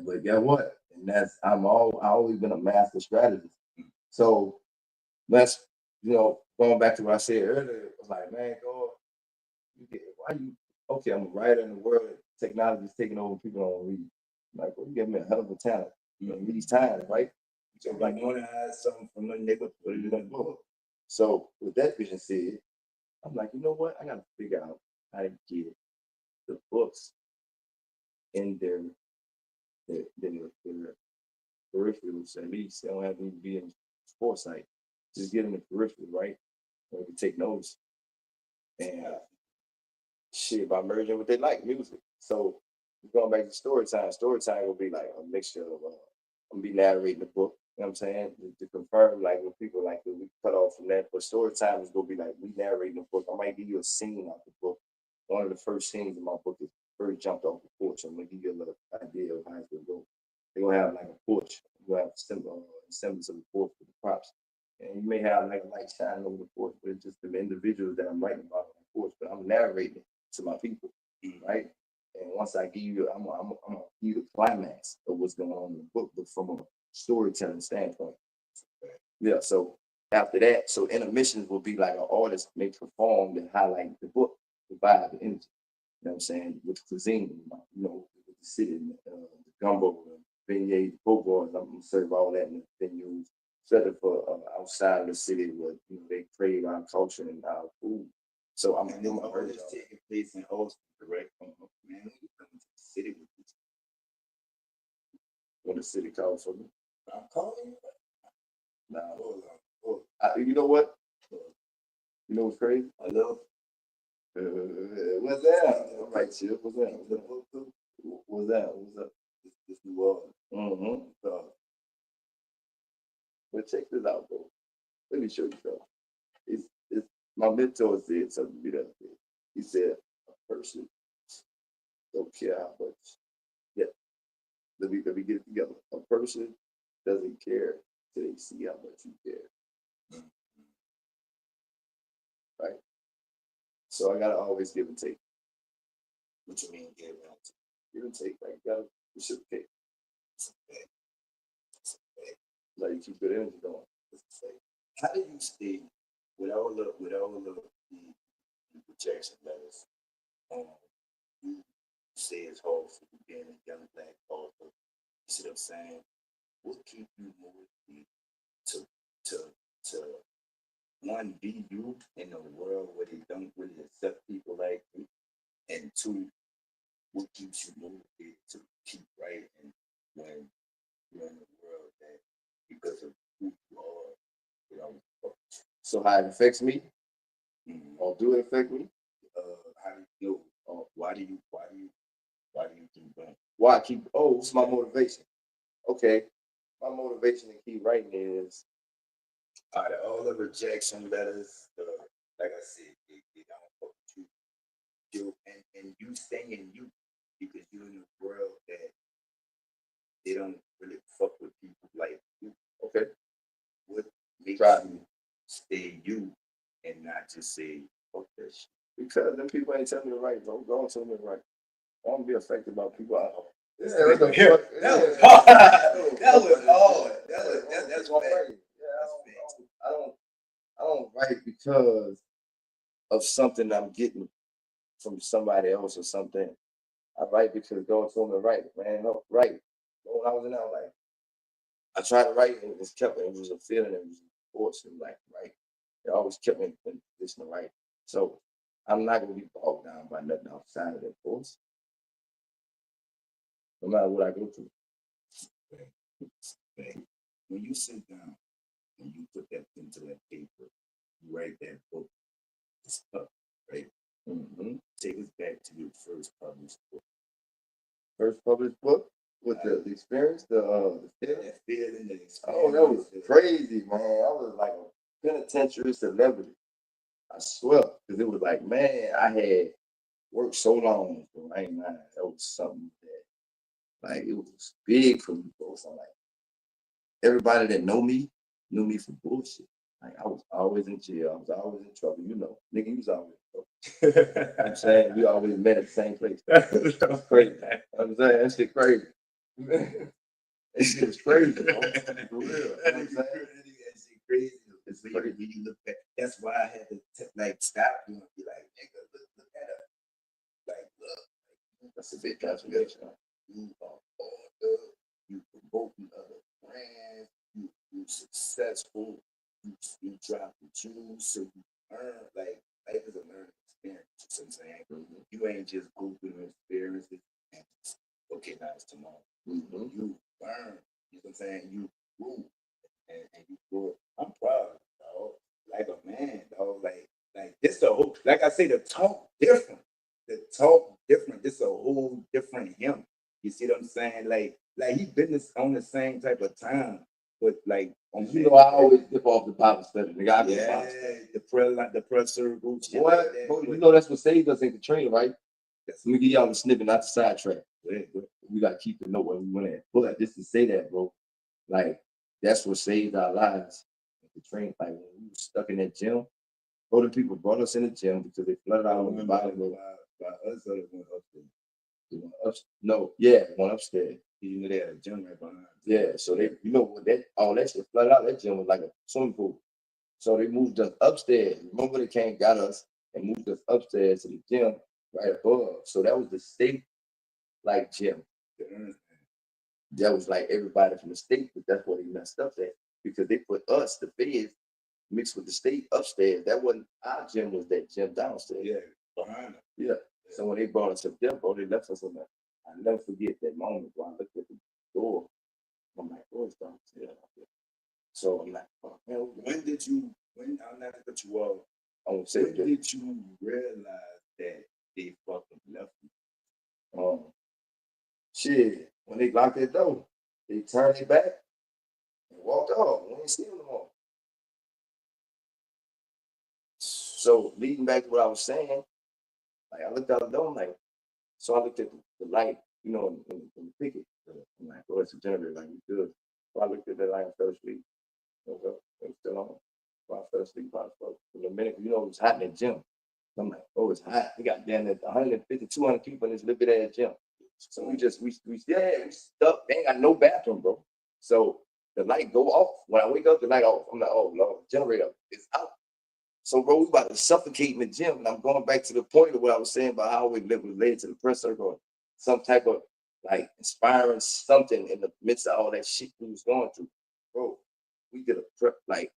But guess what? And that's I've always been a master strategist. So let's going back to what I said earlier. It was like, man, God, Why you? Okay, I'm a writer in the world. Technology's taking over. People don't read. Like, well, you give me a hell of a talent. You know, in these times, right? So like, you want to hide something from a nigga, put it in a book. So with that vision said, I'm like, you know what? I gotta figure out how to get the books in their peripherals at least. They don't have to be in sports site. Just get in the peripheral, right? Where we can take notes. And shit by merging what they like, music. So going back to story time will be like a mixture of I'm gonna be narrating the book, you know what I'm saying? To confirm like when people like we cut off from that. But story time is gonna be like we narrating the book. I might give you a scene out the book. One of the first scenes in my book is first jumped off the porch. I'm gonna give you a little idea of how it's gonna go. They're gonna have like a porch. You're gonna have semblance of the porch with the props. And you may have like a light shining over the porch, but it's just the individuals that I'm writing about on the porch, but I'm narrating it to my people, right? And once I give you, I'm gonna give you the climax of what's going on in the book, but from a storytelling standpoint. Yeah. So after that, so intermissions will be like an artist may perform and highlight the book, the vibe, the energy. You know what I'm saying? With the cuisine, you know, with the city, the gumbo, the beignet, po' boys. I'm gonna serve all that in the venues. Set it for outside of the city where you know they crave our culture and our food. So I'm And then all this taking place in Austin, correct? Man, when you come to the city with this, when the city calls for me. I'm calling you. Nah, Hold on, hold you know what? You know what's crazy? on. Hello? What's that? All right, chill. What's that? The book too? What's that? What's up? This New Orleans. Mm-hmm. So, but check this out, bro. Let me show you something. It's my mentor said something to me the other day. He said, a person don't care how much. Yeah, let me get it together. A person doesn't care till they see how much you care. Right? So I gotta always give and take. What you mean, give out? Give and take. Like you gotta reciprocate. Like you keep good energy going. How do you stay with all the rejection letters? You say it's hard for you being a young black author. You see what I'm saying? What keep you motivated to one, be you in a world where they don't really accept people like you, and two, what keeps you motivated to keep writing when you're in a world that because of who you are, you know. So how it affects me, Or do it affect me? how do you know? Or why do you keep going? Why I keep what's my motivation? Okay. My motivation to keep writing is Out of all the rejection letters, like I said, they don't fuck with you. And you staying you because you're in a world that they don't really fuck with people like you. okay. What makes Try. you stay you and not just say fuck that shit? Because them people ain't telling me to write, bro. Go on, tell me to write. I don't be affected by people. That was hard. That was hard. That's bad. I don't write because of something I'm getting from somebody else or something. I write because God told me to write, man. No, write. When I was in LA, I tried to write and it just kept me. It was a feeling. It was a force. And like, right. It always kept me in position to write. So I'm not gonna be bogged down by nothing outside of that force. No matter what I go through. When you sit down and you put that pen to that paper, you write that book, it's up, right? Mm-hmm. Take us back to your first published book. First published book with the experience, the that feeling, the experience. Oh, that was crazy, man. I was like a penitentiary celebrity. I swear, because it was like, man, I had worked so long for right now. That was something that, like, it was big for me, bro. So, like, everybody that knew me for bullshit. Like, I was always in jail. I was always in trouble. You know, nigga, you was always in trouble. I'm saying we always met at the same place. That's crazy. I'm saying that shit crazy. That shit was crazy, bro. For real. You know what I'm saying? Crazy. It's crazy when you look back. That's why I had to like stop you and be like, nigga, look at That's a big transformation. You are order, you promoting other brands, you successful, you drop the juice, so you earn, like, life is a learning experience, you see what I'm saying? You ain't just Googling experiences and just, okay, now it's tomorrow. You learn, you know what I'm saying? You grew, and you grew. I'm proud, dog. Like a man, dog. Like this the whole, like I say, the talk different. The talk different. This a whole different him. You see what I'm saying? Like he been on the same type of time, but like on You know, I always dip off the Bible study. Nigga, I be yeah, Bible study. the press circle, shit What? like that. Bro, you But know that's what saved us in Katrina, right? Let me give y'all the snippet, not the sidetrack. We gotta keep the note where we went at. But just to say that, bro, like that's what saved our lives in Katrina. Like when we were stuck in that gym, bro, the people brought us in the gym because they flooded out on the bottom. by us or the one upstairs. The one no, yeah, one upstairs. You know they had a gym right behind. Yeah, so they, you know, what that all that shit flooded out. That gym was like a swimming pool. So they moved us upstairs. Remember they came, got us, and moved us upstairs to the gym right above. So that was the state like gym. That was like everybody from the state, but that's what they messed up at because they put us, the feds, mixed with the state upstairs. That wasn't our gym, was that gym downstairs. Yeah, behind them. Yeah. So when they brought us up there, bro, they left us on that. I never forget that moment when I looked at the door. I'm like, oh, it's downstairs. So I'm like, oh, man, When did you, when I'm not gonna cut you off, I won't say when that. did you realize that they fucking left you? Shit, when they locked that door, they turned it back and walked off. We ain't see them no more. So leading back to what I was saying, like I looked out the door, I'm like, so I looked at the light, you know, in the picket. I'm like, oh, it's a generator, like we good. So I looked at that light and fell asleep. Woke up, it was still on. So I fell asleep about for a minute, you know, it was hot in that gym. I'm like, oh, it's hot. We got down at 150, 200 people in this little bit ass gym. So we stuck. They ain't got no bathroom, bro. So the light go off. When I wake up, the light off. I'm like, oh Lord, generator is out. So bro, we about to suffocate in the gym. And I'm going back to the point of what I was saying about how we live related to the press circle, some type of like inspiring something in the midst of all that shit we was going through. Bro, we did a prep, like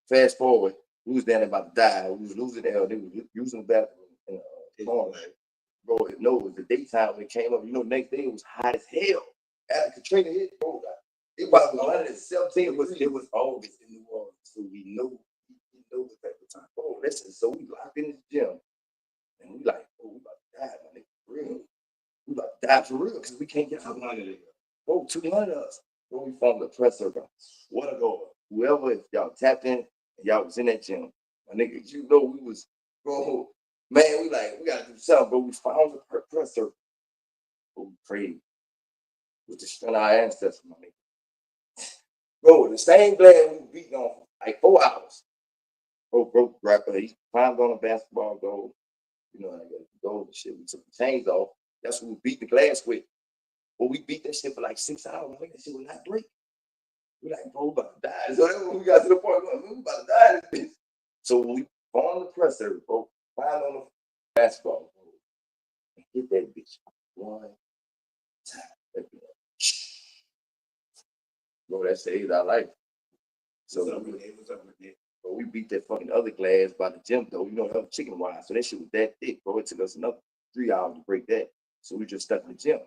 fast forward, we was down there about to die. We was losing air. They was using the bathroom in bro, no, it was the daytime when it came up. You know, next day it was hot as hell. After Katrina hit, bro, it was 117. It was August in New Orleans, so we know at the time. Oh, listen, so we locked in the gym, and we like, oh, we about to die, my nigga, for real. We about to die for real because we can't get out of it. Bro, 200 of us. Bro, we formed the press circle. What a goal. Whoever, if y'all tapped in, and y'all was in that gym, my nigga, you know we was, bro, man, we like, we gotta do something, bro. We found the press circle. Bro, we prayed with the strength of our ancestors, my nigga. Bro, the same glad we beat on for like 4 hours. Bro, broke rapper. He climbed on a basketball goal. You know, I got the goal and shit. We took the chains off. That's what we beat the glass with. But we beat that shit for like 6 hours. That shit would not break. We like, bro, we about to die. So then when we got to the point, we about to die this bitch. So when we on the presser, bro, climbed on the basketball goal and hit that bitch one time. Bro, that saved our life. So bro, we beat that fucking other glass by the gym though. You know, that was chicken wire. So that shit was that thick, bro. It took us another 3 hours to break that. So we just stuck in the gym. You know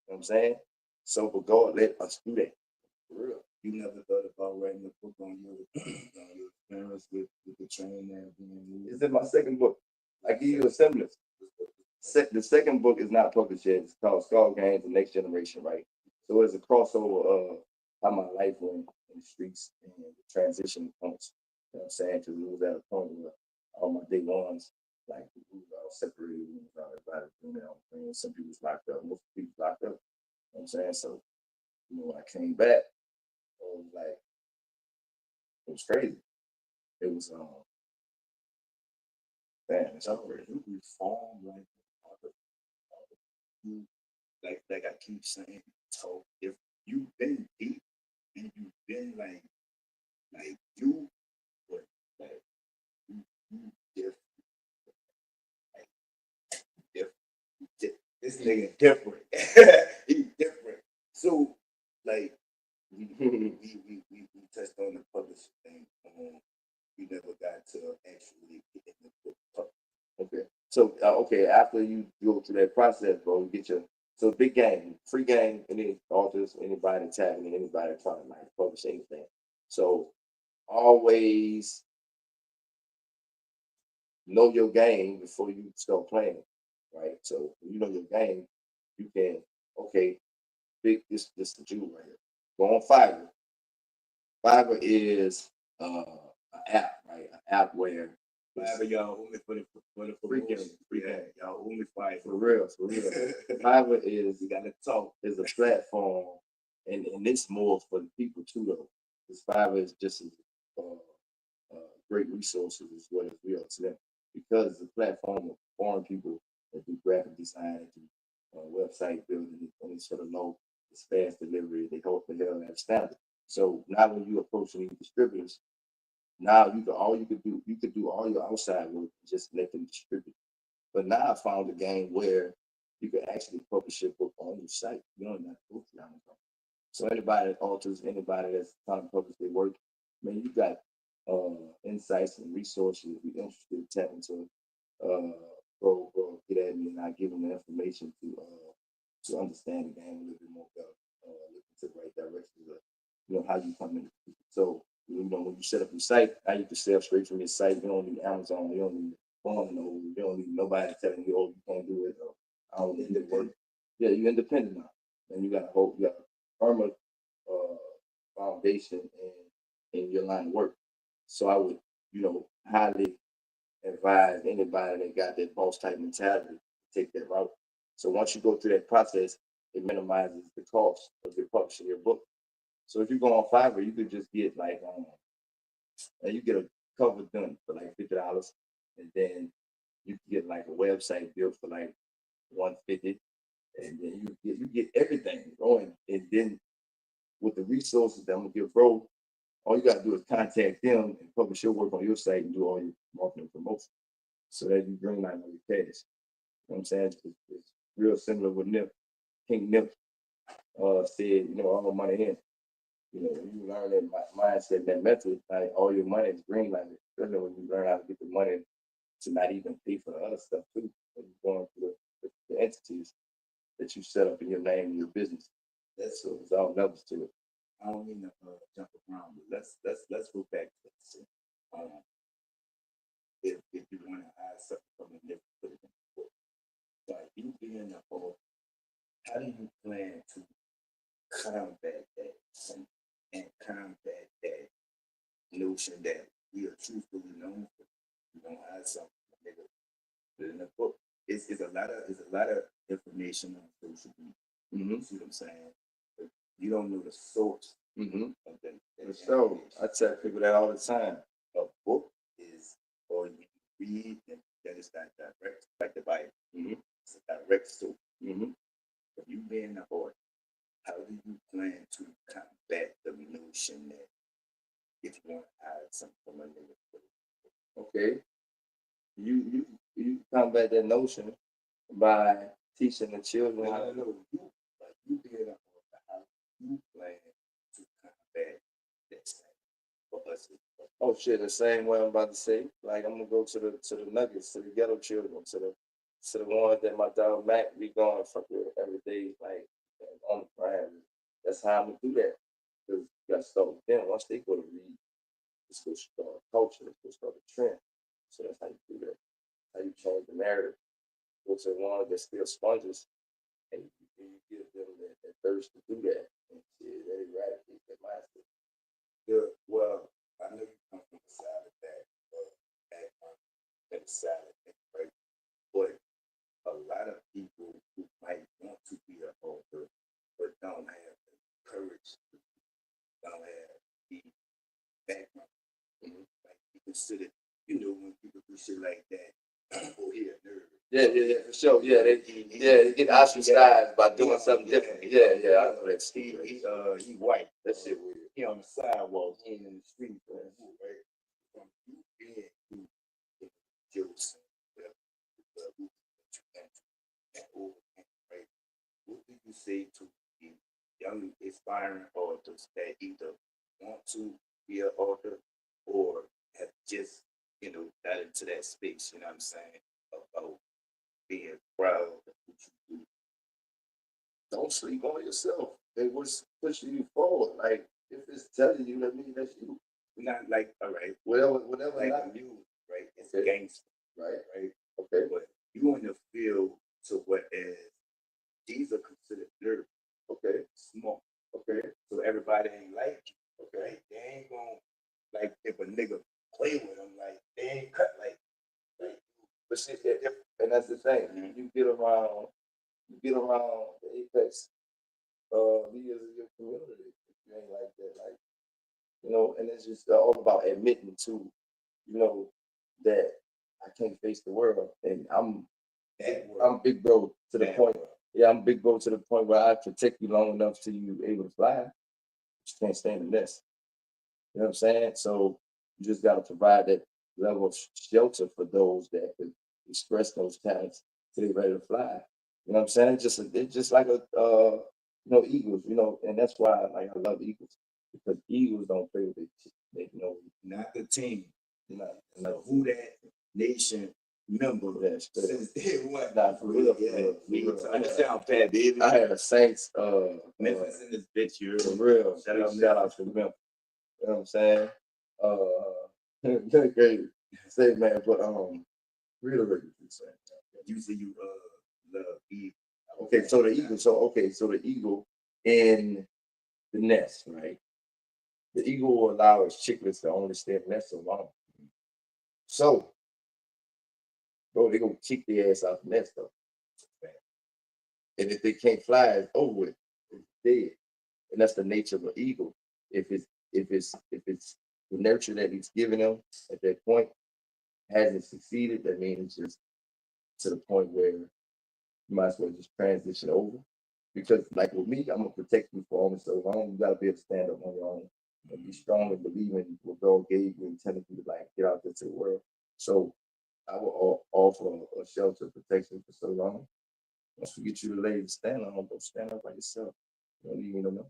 what I'm saying? So but God let us do that. For real. You never thought about writing a book on your experience with the train and being moved? It's in my second book. I give you a semblance. The second book is not published yet. It's called Skull Gangs, The Next Generation, right? So it's a crossover of how my life went in the streets and the transition points. You know what I'm saying? Because it was at a point where all my day ones, like we were all separated, we was all everybody doing their own thing. Some people was locked up, most people locked up. You know what I'm saying? So, you know, when I came back, it was like, it was crazy. It was man, it's already You reform like you like I keep saying, so if you've been deep and you've been like you but like you different. Like different. This nigga different. He different. So, like, we touched on the publishing thing. We never got to actually get in the book published. Okay. So okay, after you go through that process, bro, you get your big game, free game, any authors, anybody tagging anybody trying to like publish anything. So always know your game before you start playing, right? So when you know your game, you can this the jewel right here. Go on Fiverr. Fiverr is an app, right? An app where Fiverr, y'all owe me for the free game, promotion. free Yeah, game. y'all owe me Fiverr. For real. Fiverr is We gotta talk. is a platform, and it's more for the people too, though. Because Fiverr is just as great resources as well as we are to them, because it's a platform of foreign people that do graphic design, that do website building, and they sort of know it's fast delivery. They hope the hell that's standard. So now when you approach these distributors, now you could do all your outside work and just let them distribute. But now I found a game where you can actually publish your book on your site. You don't have to go through Amazon. So anybody that alters, anybody that's trying to publish their work, man, you got insights and resources. If you're interested, tap into go get at me, and I give them the information to understand the game a little bit more better, look into the right direction of how you come in. So when you set up your site, now you can sell straight from your site. You don't need Amazon. You don't need phone. You don't need nobody telling you, oh, you can't do it. Or, I don't need it work. Yeah, you're independent now, and you got a firm foundation in your line of work. So I would, highly advise anybody that got that boss type mentality to take that route. So once you go through that process, it minimizes the cost of your publishing your book. So if you go on Fiverr, you could just get like and you get a cover done for like $50, and then you can get like a website built for like $150, and then you get everything going. And then with the resources that I'm gonna give bro, all you gotta do is contact them and publish your work on your site and do all your marketing promotion, so that you bring like all your cash. You know what I'm saying? It's real similar with Nip. King Nip said, all money in. When you learn that mindset, that method, like all your money is green lighted. Especially when you learn how to get the money to not even pay for the other stuff too. When you're going through the entities that you set up in your name and your business. So it's all levels to it. I don't mean to jump around, but let's go back to this. If you want to add something from the Nip, put it in the book. Like you being a whole, how do you plan to combat that and combat that notion that we are truthfully known for? You don't add something, nigga, put it in the book. It's a lot of information on social media. Mm-hmm. See what I'm saying? But you don't know the source of the So I tell people that all the time. A book is, or you read, and that is not direct, like the Bible. Mm-hmm. It's a direct source. Mm-hmm. If you being the author, how do you plan to combat the notion that if you want to add something from a nigga? Okay. You combat that notion by teaching the children how to know. You being an author, how you plan to combat that for us? Oh shit, the same way I'm about to say. Like I'm gonna go to the nuggets, to the ghetto children, to the ones that my dog Mac be going fuck with every day, like on the grind. That's how I'm gonna do that. Because you gotta start with them. Once they go to read, it's gonna start culture, it's gonna start a trend. So that's how you do that. How you change the narrative. Go to the ones that still sponges, and you give them that thirst to do that, and shit, that eradicate that mindset. Yeah, well, I know you come from the side of that side of things, right? But a lot of people who might want to be an author but don't have the courage, don't have the background, like you consider, when people do shit like that, oh, he a nerd. Yeah, for sure. Yeah, they get ostracized by doing something different. Yeah, I know that. He white. That shit weird. He on the sidewalk, he ain't in the street, right? From you being who GEAUX, and overcame say to the young aspiring authors that either want to be an author or have just, got into that space, you know what I'm saying, about being proud of what you do? Don't sleep on yourself. They was pushing you forward. Like if it's telling you, that means that's you. Not like, all right, Whatever like not the music, right? It's Okay. gangster, right. right? Okay. But you in the field to whereas these are considered nerdy, Okay. small. Okay. So everybody ain't like you, okay? They ain't gonna, like, if a nigga play with them, like, they ain't cut like. But see, and that's the thing. Mhm. You get around the apex leaders of your community. If you ain't like that, like and it's just all about admitting to, that I can't face the world, and I'm big bro to the That point. world. Yeah, I'm big bro to the point where I protect you long enough till you able to fly. You can't stand in this. You know what I'm saying? So you just got to provide that level of shelter for those that could express those talents till they're ready to fly. You know what I'm saying? It's just like eagles. And that's why like I love eagles, because eagles don't play with they Not the team. not So who that nation member Yes, but- since day one. Not for real, for Yeah, real, for me real. too. Understand, Pat, baby. I had a Saints Memphis in this bitch, you for heard? real. Shout out Shout out to Memphis. You know what I'm saying? Great. Say man, but reiterate what you're saying. You say you love Eve. Okay, so the eagle. So the eagle in the nest, right? The eagle will allow its chicklets to only stay in the nest so long. So, bro, they gonna kick their ass out the nest though. And if they can't fly, it's over with. It's dead. And that's the nature of an eagle. If it's the nurture that he's giving them at that point hasn't succeeded, that means it's just to the point where you might as well just transition over. Because like with me, I'm gonna protect you for only so long. You gotta be able to stand up on your own and be strong and believe in what God gave you and telling you to like get out there to the world. So I will offer a shelter protection for so long. Once we get you the leg to stand on, go stand up by yourself. You don't even know.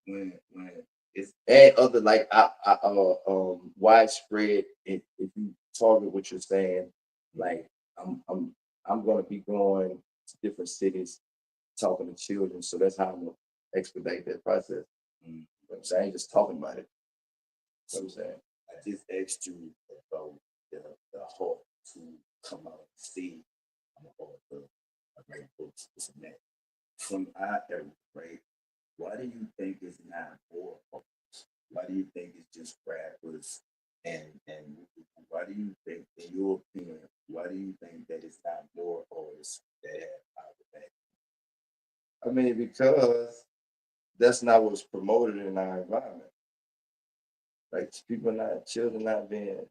When it's And other like widespread. If you target what you're saying, like I'm gonna be going to different cities talking to children, so that's how I'm gonna expedite that process. You know what I'm saying? I ain't just talking about it. You know what I'm saying? I just asked you about the heart to come out and see write books, this and that. From our era, right? Why do you think it's not more focused? Why do you think it's just rappers and why do you think, in your opinion, why do you think that it's not more artists that have power back? I mean, because that's not what's promoted in our environment. Like children not being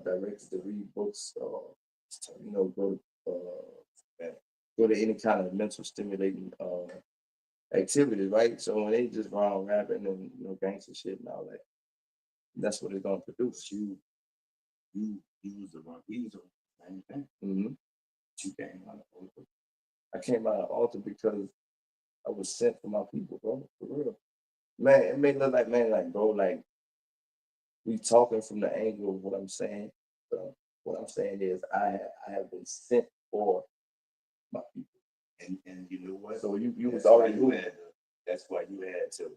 directed to read books or go to any kind of mental stimulating activity, right? So when they just around rapping and gangster shit and all that, that's what it's gonna produce. You was the wrong, we was the same thing. Mm-hmm. You came out of altar. I came out of altar because I was sent for my people, bro. For real. Man, it may look like, bro, like we talking from the angle of what I'm saying. So what I'm saying is I have been sent for my people. And you know what? So you was That's why already you had to, that's why you had to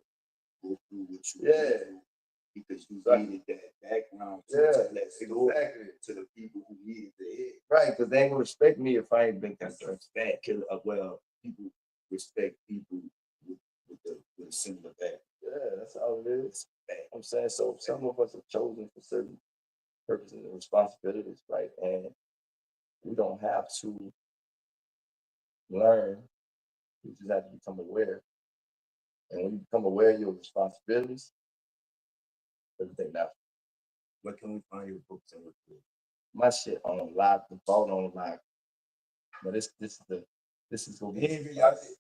go through what you Yeah. went through, because you Right. needed that background to Yeah, tell that story exactly. to the people who needed to hear. Right, because they ain't gonna respect me if I ain't been That's concerned. respect. Well, people respect people with a similar background. Yeah, that's all it is. I'm saying, so some of us are chosen for certain purposes and responsibilities, right? And we don't have to learn. We just have to become aware. And when you become aware of your responsibilities, everything now. Where can we find your books and what you do? My shit on lock, the phone on lock. But this is gonna He be.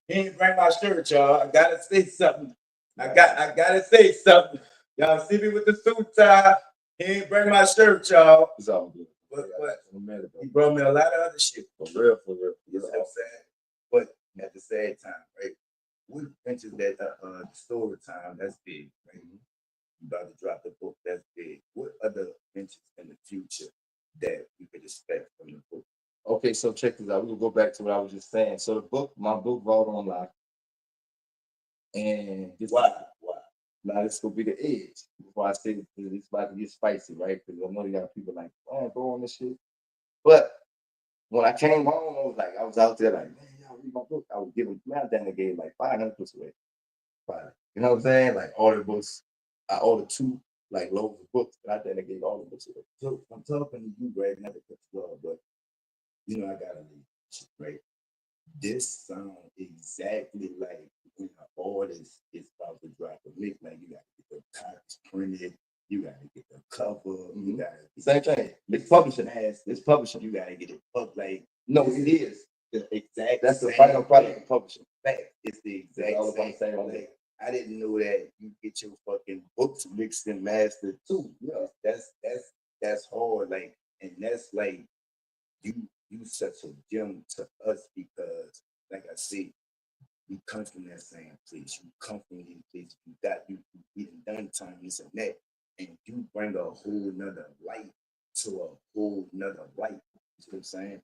ain't bring my shirt, y'all. I gotta say something. I gotta say something. Y'all see me with the suit tie. He ain't bring my shirt, y'all. It's all good. But I'm mad about he it. brought me a lot of other shit. For real, for real. You know what I'm saying? But at the same time, right? What ventures that the story time, that's big, right? You about to drop the book, that's big. What other ventures in the future that you could expect from the book? Okay, so check this out. We'll go back to what I was just saying. So the book, my book, Vault on Lock, and this Why? now this will be the edge. Before I say it's about to get spicy, right? Because I know you got people like, oh, go on this shit. But when I came home, I was out there like, man, y'all read my book. I was giving man down the game like 500 books away. You know what I'm saying? Like order books. I ordered 2 like loads of books, but I then gave all the books away. So I'm talking to you, Greg, not to cut you off, but you know I gotta leave, right? This sound exactly like when an artist is about to drop a mix. Like you gotta get the copies printed, you gotta get the cover, you gotta Same thing. It's publishing. It's publishing. You gotta get it published. Like No, it is. the exact. That's the same final product thing. of publishing. Fact. It's the exact all same. about the same Like, I didn't know that you get your fucking books mixed and mastered too. Yeah, that's hard. Like, and that's like you such a gem to us because, like I said, you come from that same place. You come from these places. You done time this and that, and you bring a whole nother light to a whole nother light. You know what I'm saying?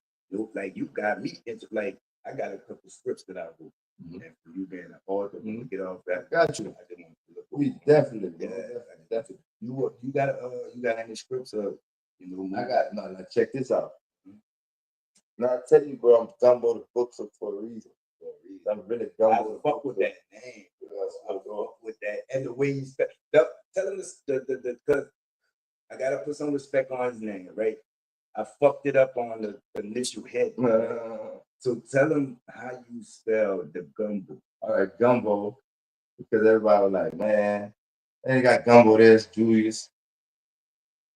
Like you got me into like I got a couple scripts that I wrote. And for you being an author, to get off that, Got you. I didn't want to look. We definitely, Definitely. You got any scripts of I got no. Now check this out. Now I tell you, bro, I'm gumbo the books up for a reason. I'm really I gumbo. fuck with that name. I fuck with that and the way you spell. Tell him the because I gotta put some respect on his name, right? I fucked it up on the initial head. So tell him how you spell the gumbo. All right, gumbo, because everybody was like, man, they got gumbo this, Julius.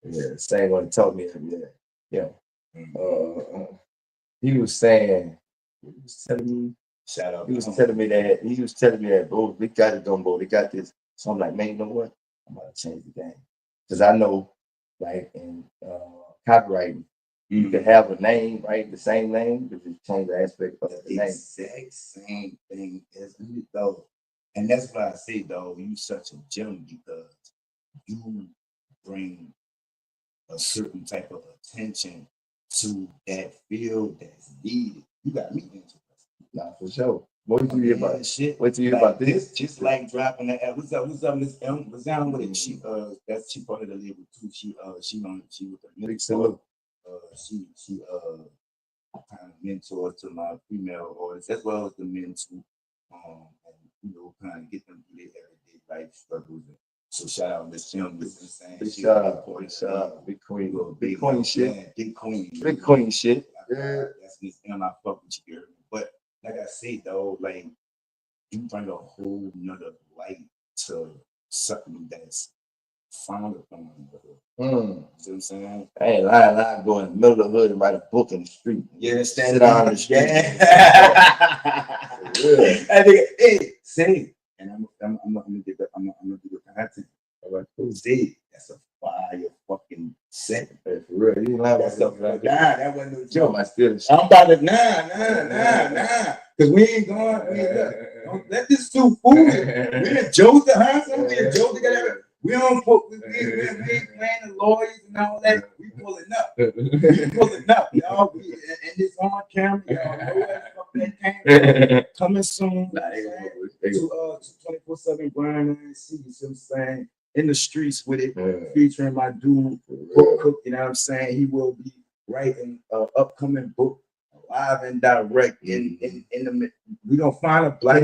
Yeah, the same one taught me that. Yeah. He was saying, he was telling me, Shout out. he was telling me that, bro, they got a gumbo, they got this. So I'm like, man, you know what? I'm gonna change the game. Because I know, like in copywriting, you can have a name, right? The same name, but just change the aspect of the name. Exact same thing as me, though. And that's why I say, though, you such a gem because you bring a certain type of attention to that field that's needed. You got me interested. Nah, for sure. Wait till you hear about shit. Wait till you hear Like about this. Just like dropping the what's up, Miss M? What's down with it? She part of the label too. She with the Big salute. She kind of mentor to my female artists as well as the men too. And kind of get them through their everyday life struggles. So shout out Miss M. Big shout out. Big queen. Big queen shit. Big queen. Big queen shit. Yeah. That's Miss M. I fuck with you, girl. But like I said though, like you bring a whole nother light to something that's frowned upon. You know what I'm saying? I ain't lying, go in the middle of the hood and write a book in the street. Yeah, Sit down on the street. Hey, say, and I'm gonna do the content. Say, that's a fire fucking set. For real, you know that's that wasn't no joke. I'm about to nah. Cause we ain't going. Don't let this too fool. We done Joe the house. We done Joe together. We don't put. We ain't playing the lawyers and all that. We pulling up. Y'all. And this on camera. Y'all know that coming soon. To 24/7 Brian and see. You see what I'm saying? In the streets with it, featuring my dude Cook. You know what I'm saying? He will be writing an upcoming book, live and direct. In the we gonna find a black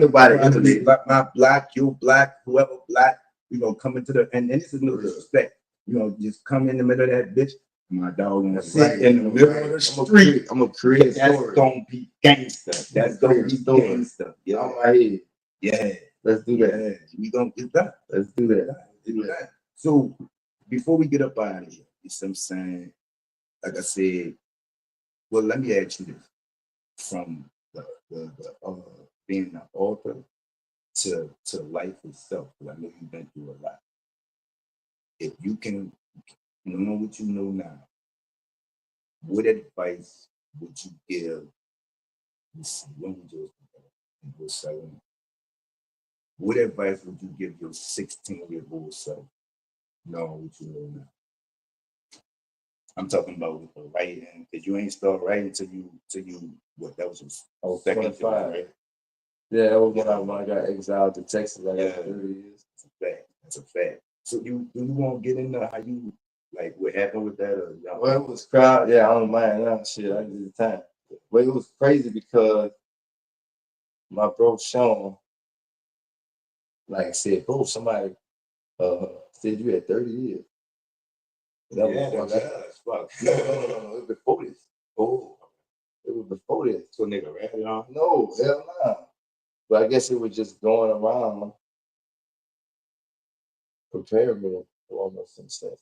my black, you black, whoever black. We gonna come into the and this is no disrespect. You know, just come in the middle of that bitch. My dog gonna sit in the middle of the street. I'm gonna create. That's gonna be gangster. That's gonna be gangster. Yeah, on my head. Yeah, let's do that. Yeah. We gonna get that. Let's do that. So before we get up out of here, you see what I'm saying? Like I said, well, let me ask you this: from the being an author to life itself, because I know you've been through a lot. If you can know what you know now, what advice would you give? When would you in 07. What advice would you give your 16-year-old self? Knowing what you know now. I'm talking about with the writing, because you ain't start writing till you what that was your second film, right? Yeah, that was when I got exiled to Texas. I got 30 years. That's a fact. That's a fact. So you want to get into how you like what happened with that? Or, well, it was crowd. Yeah, I don't mind that shit. I did the time. But it was crazy because my bro Sean, like said, bro, somebody said you had 30 years. That was fuck. No. It was before this. Oh, it was before this. So nigga ratted on? No, hell no. But I guess it was just going around preparing me for almost some stuff.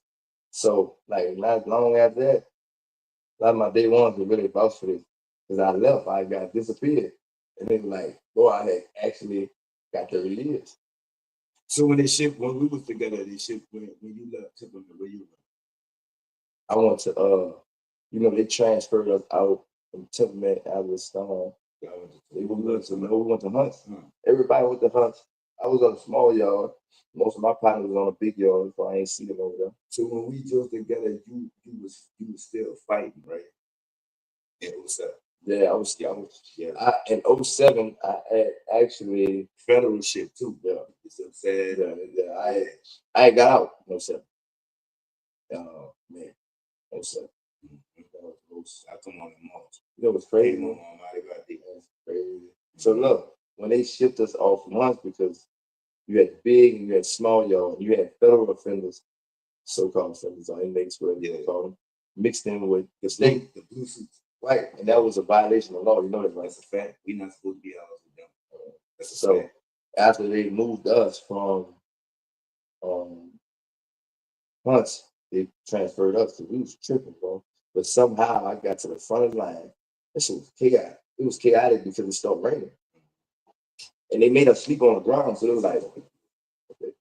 So, like, not long after that, a lot of my day ones were really vouch for this. Because I left, I got disappeared. And they were like, boy, I had actually got 30 years. So when we was together, they shipped when you left Timberland, where you went? I went to they transferred us out from Timberland out of Stone. We went to Hunts. Everybody went to Hunts. I was on a small yard. Most of my partners was on a big yard, so I ain't see them over there. So when we drove together, you was still fighting, right? In 07. Yeah, I was. In 07, I had actually federal shit too. Yeah, you see what I'm saying? Yeah. I got out in 07. Oh man, 07. I come on in March. It was crazy. That's crazy. So look, when they shipped us off once, because you had big and you had small yard, you had federal offenders, so-called offenders or inmates, whatever you call them, mixed in with the state, the blue suits. Right, and that was a violation of law. You know that, right? That's a fact. We're not supposed to be out with them. That's a So fact. after they moved us from Hunts, they transferred us because we was tripping, bro. But somehow I got to the front of the line. That shit was chaotic. It was chaotic because it started raining. And they made us sleep on the ground. So it was like, okay.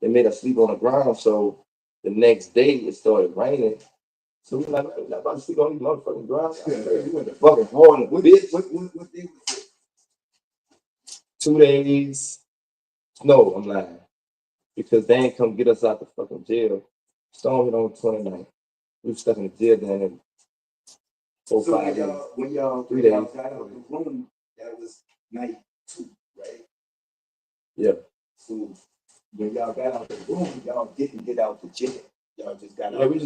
They made us sleep on the ground. So the next day it started raining. So we were like, we're not about to sleep on these motherfucking ground. We went to fucking hard and what day was it? 2 days. No, I'm lying. Because they ain't come get us out the fucking jail. Storm hit on the 29th. We were stuck in the jail then in 4 So 5 days. When y'all 3 days. got out of the room, that was night 2, right? Yeah. So when y'all got out the room, y'all didn't get out the jail. Y'all just got out. We was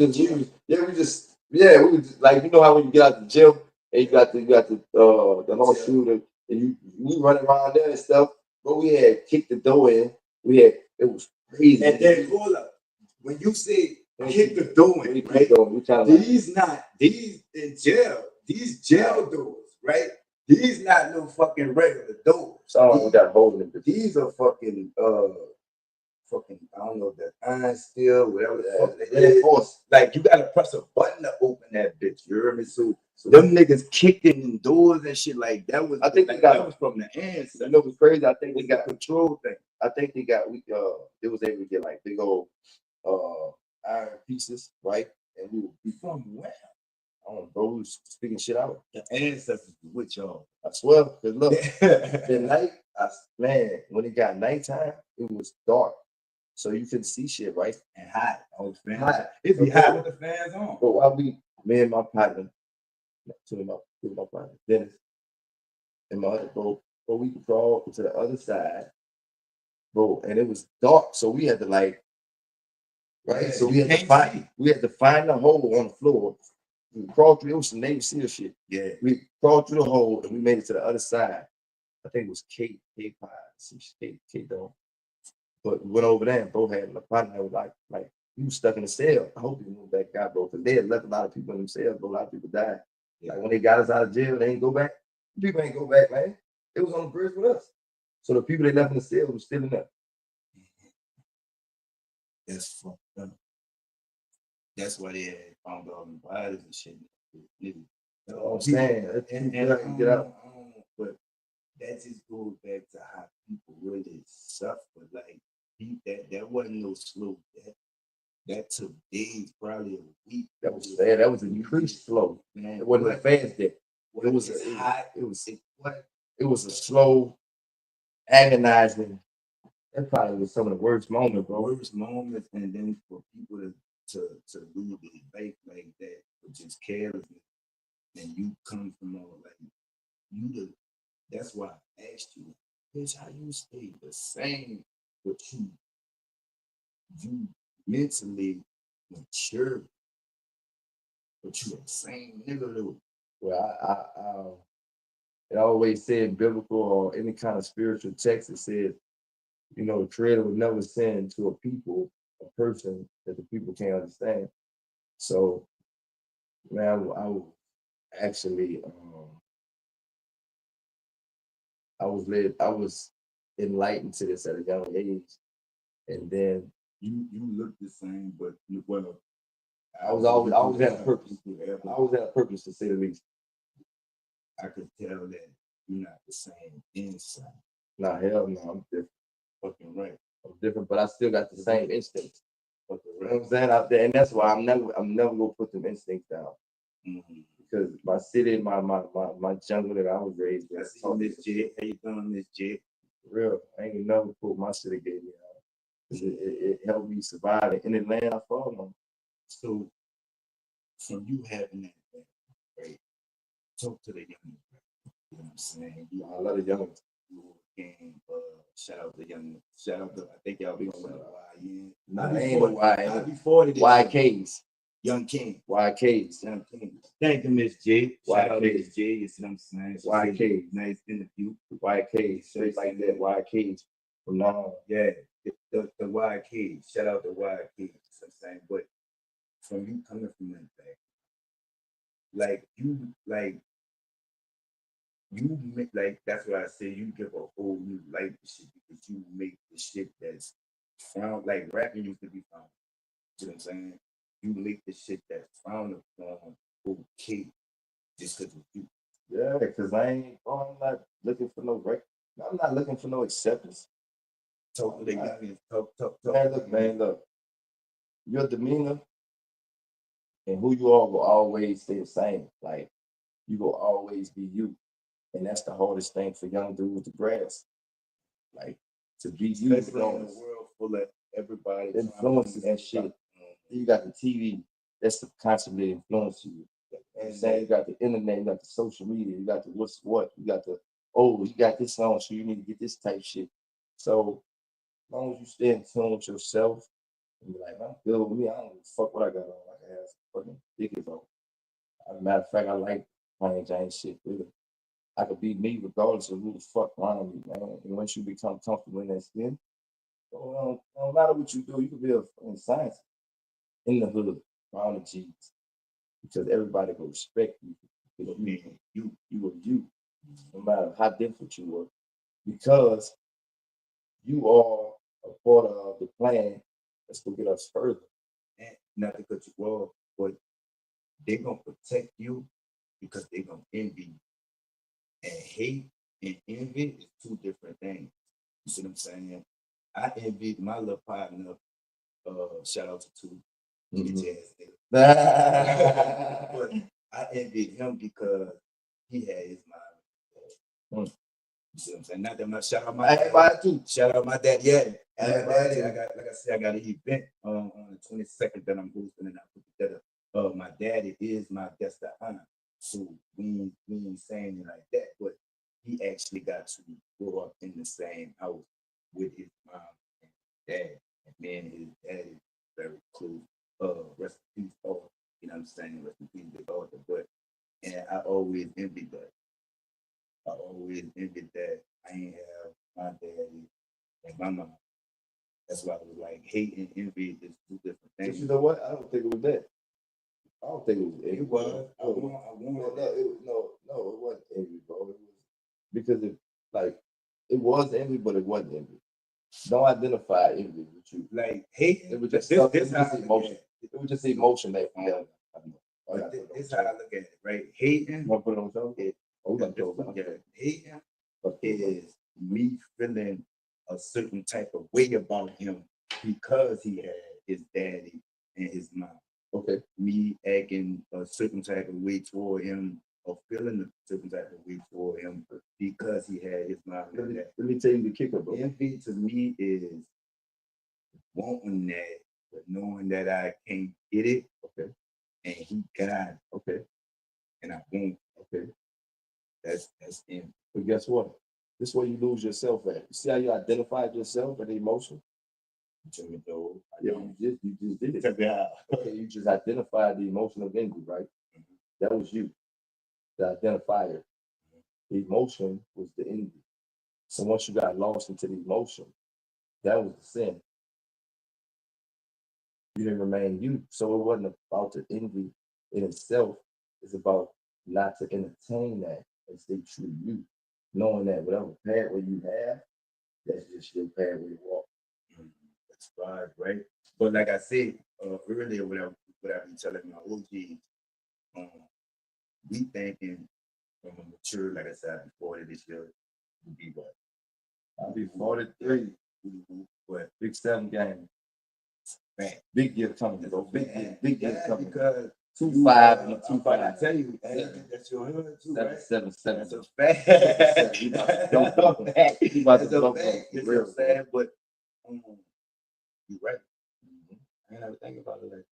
like, you know how when you get out the jail and you got the horseshoe and you running around there and stuff. But we had kicked the door in. It was crazy. And then hold up. When you say kick the door in, right? These in jail, these jail doors, right? These not no fucking regular doors. We got holes in it. These are fucking I don't know, the iron steel, whatever the fuck they is. Like you gotta press a button to open that bitch. You heard me? So them niggas kicking in doors and shit like that was. I think that was from the ends. You know what's crazy? I think they got control thing. I think they was able to get like big old iron pieces, right? And we would be from where? I don't know, bro. We was speaking shit out. The ancestors with y'all. I swear. Cause look, the night, when it got nighttime, it was dark. So you couldn't see shit, right? And hot. It'd be hot with the fans on. But while me and my partner, two of my partners, Dennis, and my other bro, we could crawl to the other side, bro, and it was dark. So we had to right? So we had to find the hole on the floor. We crawled through, it was some Navy SEAL shit. Yeah. We crawled through the hole and we made it to the other side. I think it was K Dome. But we went over there and bro had a partner that was like he was stuck in the cell. I hope he moved back out, bro, because they had left a lot of people in them cells, but a lot of people died. Like when they got us out of jail, they ain't go back. People ain't go back, man. It was on the bridge with us. So the people they left in the cell was still in there. That's fucked up. That's why they had found all them bodies and shit. You know what I'm saying? And get out. But that just goes back to how people really suffer. Like that wasn't no slow death. That took days, probably a week. That was an increased flow. Man, it wasn't a fast death. It was a slow agonizing. That probably was some of the worst moments, bro. Worst moments, and then for people to lose their life like that, with just carelessness, and you come from all like you the. That's why I asked you, bitch, how you stay the same, but you mentally mature, but you the same nigga though. Well, it always said biblical or any kind of spiritual text. It said, you know, the creator would never send to a people a person that the people can't understand. So, man, I was actually, I was enlightened to this at a young age, and then You look the same, but well, I was always had a purpose. I always had a purpose, to say the least. I could tell that you're not the same inside. Nah, hell no, I'm different. Fucking right. I'm different, but I still got the same instincts. Fucking You know right. what I'm saying? Out there, and that's why I'm never gonna put them instincts down. Because my city, my jungle that I was raised in. I see Miss J. How you doing, Miss J? For real, I ain't never put my city gave me out. It helped me survive in the land I fall on. So from you having that, right? Talk to the young, you know what I'm saying? I love the young. And shout out the young, shout out to, I think y'all be going to YN. Nah, ain't no Y. I'll be 40. YKs. Young King. YKs. Young King. Thank you, Miss J. Shout out Miss J. You see what I'm saying? YKs. Nice interview. YKs. Straight like that. YKs. From now on. Yeah. The YKs. Shout out the YKs. You know what I'm saying? But from you coming from that back, like you make, like, that's what I say, you give a whole new life to shit because you make the shit that's found, like rapping used to be found. You know what I'm saying? You make the shit that's frowned upon okay just because of you. Yeah, because I'm not looking for no record. I'm not looking for no acceptance. Talk to the youngins, talk. Man, look. Your demeanor and who you are will always stay the same. Like, you will always be you. And that's the hardest thing for young dudes to grasp. Like, to be you. Especially in a world full of everybody influences and shit. You got the TV that's constantly influencing you. And saying you got the internet, you got the social media, you got the what's what, you got the you got this on, so you need to get this type shit. So as long as you stay in tune with yourself and be like, I'm good with me, I don't give a fuck what I got on. I can have some fucking dickers on. As a matter of fact, I like plain Jane shit. Really. I could be me regardless of who the fuck around me, man. And once you become comfortable in that skin, no matter what you do, you could be a fucking scientist in the hood, around the G's. Because everybody will respect you. You are you, no matter how different you were. Because you are a part of the plan that's going to get us further. And not to cut you off, but they're going to protect you because they're going to envy you. And hate and envy is two different things. You see what I'm saying? I envied my little partner. Shout out to two. But I envied him because he had his mind. You see what I'm saying? Not that much. Shout out my dad. Shout out my dad. Yeah. I got an event on the 22nd that I'm hosting, and I put together. My daddy is my guest of honor. So we ain't saying it like that, but he actually got to grow up in the same house with his mom and dad. And then his dad is very close. Rest in peace, you know what I'm saying? Rest in peace, big author. But and I always envied that. I ain't have my daddy and my mom. That's why I was like, hate and envy is two different things. But you know what? I don't think it was that. I don't think it was envy. It was. No, it wasn't envy, bro. It was because it was envy, but it wasn't envy. Don't identify envy with you. Like hate. It was just emotion. It was just emotion that This is how I look at it, right? Hating. Want to put it on show? Hating is me feeling a certain type of way about him because he had his daddy and his mom. Okay. Me acting a certain type of way toward him of feeling a certain type of way for him because he had his mind on that. Let me tell you the kicker, bro. Envy to me is wanting that, but knowing that I can't get it, Okay. and he got it, Okay. and I won't. Okay. That's envy. But guess what? This is where you lose yourself at. You see how you identified yourself and the emotion? Jimmy Dole. Yeah, you just did it. Check it out. Okay, you just identified the emotion of envy, right? That was you, the identifier. The emotion was the envy. So once you got lost into the emotion, that was the sin. You didn't remain you. So it wasn't about the envy in itself. It's about not to entertain that and stay true to you, knowing that whatever pathway you have, that's just your pathway to walk. That's right. But like I said earlier, what I been telling my OGs, we thinking from a mature, like I said, I'm 40 this year, will be what? I'll be 43. What? Big 7 game. Man. Big year coming, bro. Big year coming. Because 2-5 and 2-5. I tell you, that's your hood too, right? 7. That's a fact. You about to That's dump a fact. them. Real sad, but you're right. I ain't never think about it like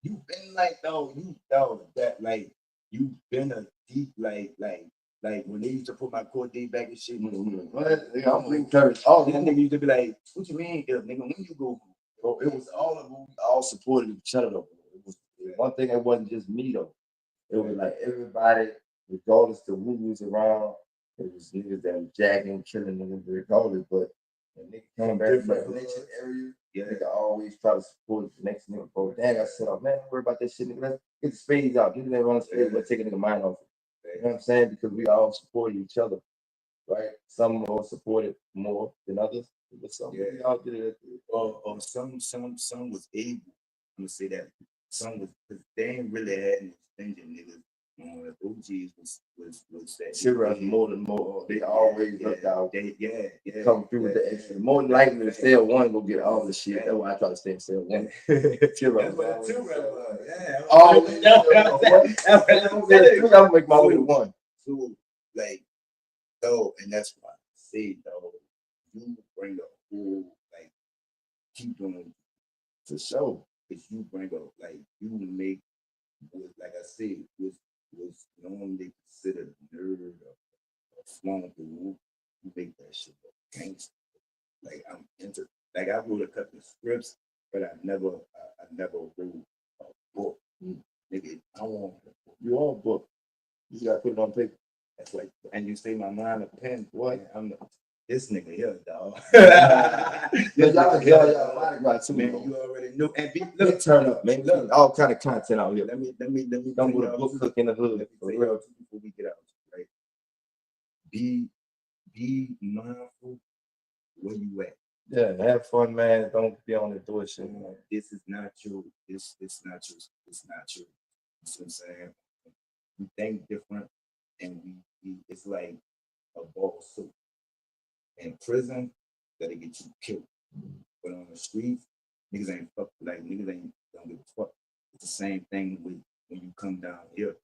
you've been like that like you've been a deep like when they used to put my court date back and shit. What? I'm encouraged. Oh, That nigga used to be like, what you mean, nigga? When you go? bro, it was all of them. We all supported each other though. It was one thing. It wasn't just me though. It was like everybody, regardless of who was around. It was niggas that was jacking, killing niggas, regardless. But when they came back from the next area, nigga always try to support the next nigga. Bro, dang, I said, oh man, don't worry about that shit, nigga. Let's get the spades out. Get that run spades, but take a nigga mind off it. You know what I'm saying? Because we all supported each other, right? Some more supported more than others. But some we all did it. Or some was able. I'm gonna say that some was because they ain't really had no stinging niggas. OGs was that Serious more than more. They always looked out. They come through with the extra. More than likely, the sale one go get all the shit. That's why I try to stay in sale one. I'll make my way to one. So like, so and that's why I say though, you bring a whole like keep doing For sure. if you bring up like you make what like I said was normally considered a nerd or flaunt you make that shit look gangster. Like I'm into like I wrote a couple of scripts, but I never wrote a book. Nigga, I want you want a book. You gotta put it on paper. That's like and you say my mind a pen, boy, I'm this nigga here, dog. Y'all too, man. You already knew. And look, turn up, man. Look, all kind of content out here. Let me don't go to book cook in the hood. For real, before we get out, right? Be mindful where you at. Yeah, have fun, man. Don't be on the door shit, man. This is not true. It's not true. It's not true. You see what I'm saying? We think different, and we it's like a ball of soup. In prison, that'll get you killed. But on the streets, niggas ain't don't give a fuck. It's the same thing with when you come down here.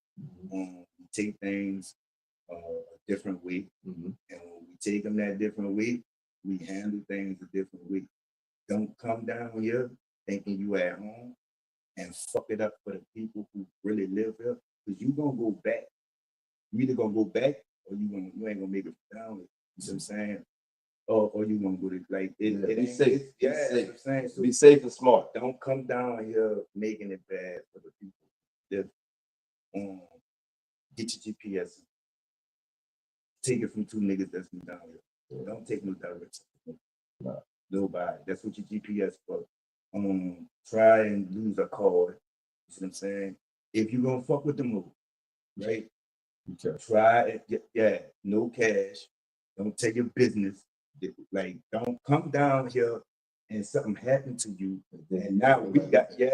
You take things a different way, and when we take them that different way, we handle things a different way. Don't come down here thinking you at home and fuck it up for the people who really live here, because you gonna go back. You either gonna go back or you ain't gonna make it down. You see what I'm saying? Or you gonna go to like it be safe. Safe. I'm saying. So be safe and smart. Don't come down here making it bad for the people. That get your GPS. Take it from two niggas that's been down here. Don't take no direction. No. Nobody. That's what your GPS for. Try and lose a card. You see what I'm saying? If you gonna fuck with the move, right? Try it. No cash. Don't take your business. Like, don't come down here and something happened to you, and now we got you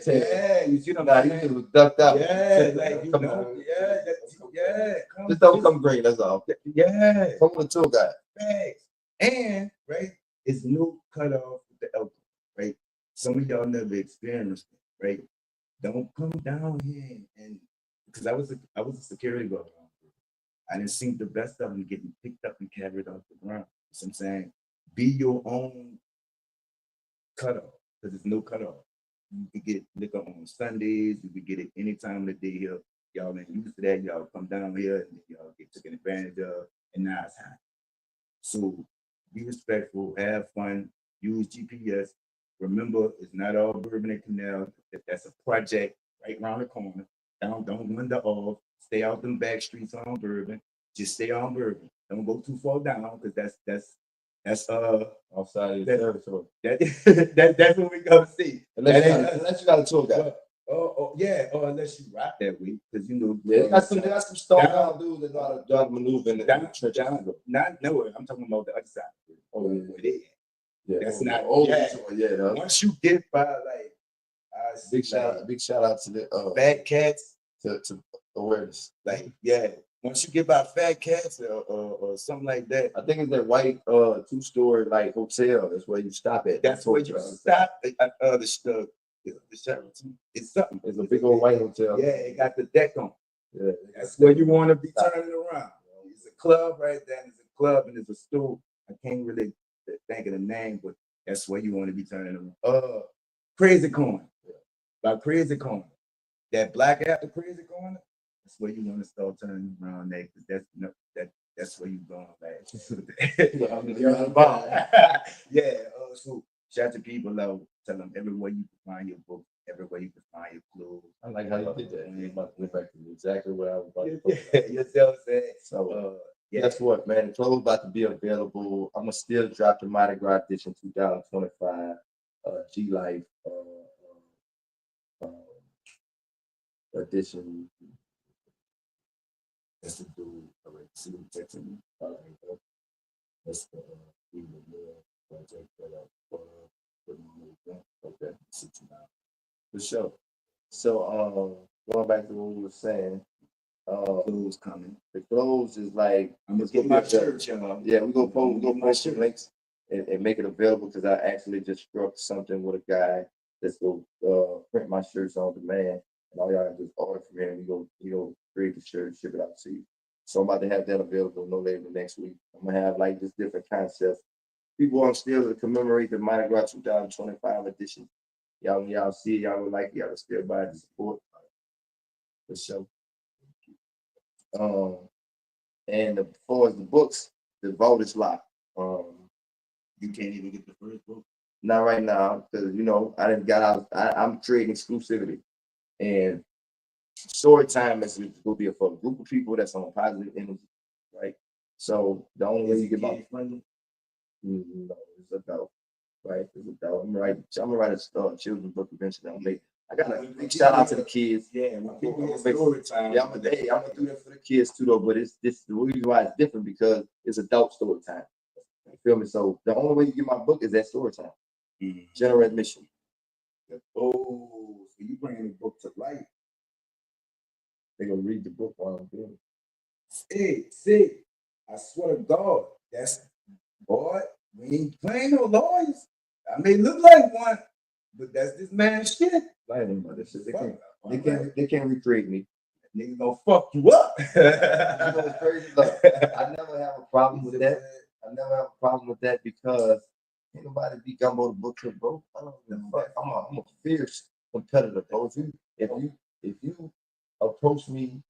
see what I'm saying? You ducked out. Like you know, just don't come green. That's all. Come with the tour guide. Thanks. And right, it's no cut off with the alcohol, right? Some of y'all never experienced it, right? Don't come down here and because I was a security guard. I didn't see the best of them getting picked up and carried off the ground. You know what I'm saying? Be your own cutoff, because there's no cutoff. You can get liquor on Sundays, you can get it any time of the day here. Y'all ain't used to that. Y'all come down here and y'all get taken advantage of, and now it's happening. So be respectful, have fun, use GPS. Remember, it's not all Bourbon and Canal. That's a project right around the corner. Don't wander off. Stay out them back streets on Bourbon. Just stay on Bourbon. Don't go too far down, because that's outside of that- your territory. that's what we gonna see. Unless you got a tour guide. Yeah, or unless you rock that way, because you know. Yeah, they got some stone down dudes that know how to maneuver in the trenches. Not nowhere. I'm talking about the other side. Oh, where they at. Yeah, That's not. yeah. Once you get by, like, big shout out to the fat cats to awareness. Like, yeah. Once you get by fat cats or something like that, I think it's that white 2-story like hotel. That's where you stop at. that's where you stop. The Sheraton. It's something. It's a big old white hotel. Yeah, it got the deck on. Yeah, that's where you want to be turning around. It's a club right there. It's a club and it's a stool. I can't really think of the name, but that's where you want to be turning around. Crazy Corner. By Crazy Corner. That black apple Crazy Corner. That's where you want to start turning around there, because that's where you going, man. Yeah. So shout to people out. Tell them everywhere you can find your book, everywhere you can find your clothes. I like how you did that. You're about to get back to exactly what I was about to talk You know what I'm saying? So guess what, man? The clothes about to be available. I'm gonna still drop the Mardi Gras edition 2025 G Life edition. That's the dude. All right, see him texting me. All right, that's the project that I okay, for sure. So going back to what we were saying, Clothes coming. the clothes is like I'm gonna get my church, y'all. Yeah, we go post some links and make it available, because I actually just struck something with a guy that's go print my shirts on demand, and all y'all have to just order from him. We go create the shirt, ship it out to you. So I'm about to have that available no later than next week. I'm gonna have like just different concepts. People want still to commemorate the Mardi Gras 2025 edition. Y'all see it, y'all would like it, y'all still buy the support. For sure. And as far as the books, the vote is locked. You can't even get the first book. Not right now, because I didn't got out. I'm creating exclusivity, and story time is going to be for a group of people that's on positive energy, right? So the only way you get my funding, no, it's adult, right? It's adult. I'm gonna write a children's book eventually. I got a big shout out to the kids. Yeah, when people get story time. Yeah, I'm gonna do that for the kids too, though. But the reason why it's different, because it's adult story time. You feel me? So the only way you get my book is that story time. General admission. Oh, so you bringing the book to life. They're gonna read the book while I'm doing it. See, I swear to God, boy, we ain't playing no lawyers. I may look like one, but that's this man's shit. They can't recreate me. Niggas gonna fuck you up. It's crazy. Look, I never have a problem with that. Because ain't nobody beat Gumbo the book club, bro. I don't give a fuck. I'm a fierce competitor, bro. If you approach me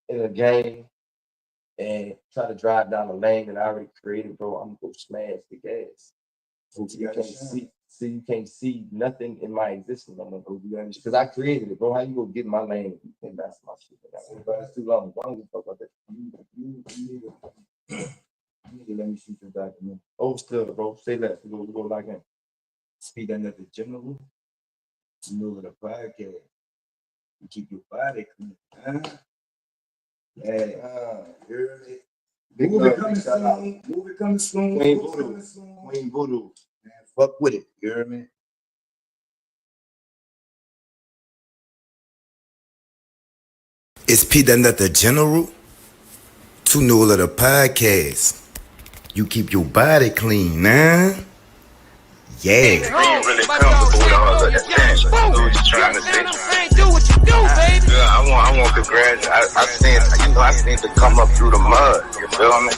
in a game and try to drive down the lane that I already created, bro, I'm gonna go smash the gas. You can't see nothing in my existence. I'm gonna go do that because I created it, bro. How you gonna get in my lane if you can't master my shit? It's too long. Why don't you talk about that? You need to let me shoot your document. Oh, still, bro. Say that. We go lock in. Speak that at the general. You know the podcast. You keep your body clean. Yeah. Movie coming soon. Queen Voodoo. Man, fuck with it. You hear me? It's Pete Not the General. To know of the podcast. You keep your body clean, man. Yeah. He ain't really comfortable with all of that thing. That's what he's trying to say. Do what you do, baby. Yeah, I want congrats. I seen to come up through the mud. You feel me?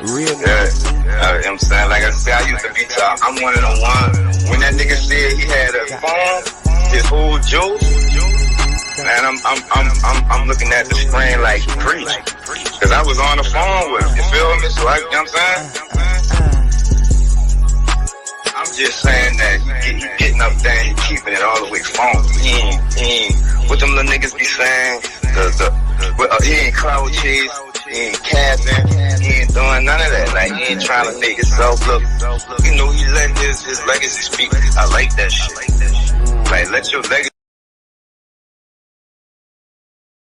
Real Yeah, you know what I'm saying? Like I said, I used to be top. I'm one of the ones. When that nigga said he had a phone, his whole juice, man, I'm looking at the screen like he preach. Cause I was on the phone with him, you feel me? So you know what I'm saying? I'm just saying that you getting up there and you keeping it all the way phone. He ain't, what them little niggas be saying, he ain't cloud chase, he ain't capping, he ain't doing none of that. Like, he ain't trying to make himself look, you know, he letting his legacy speak. I like that shit. Like, let your legacy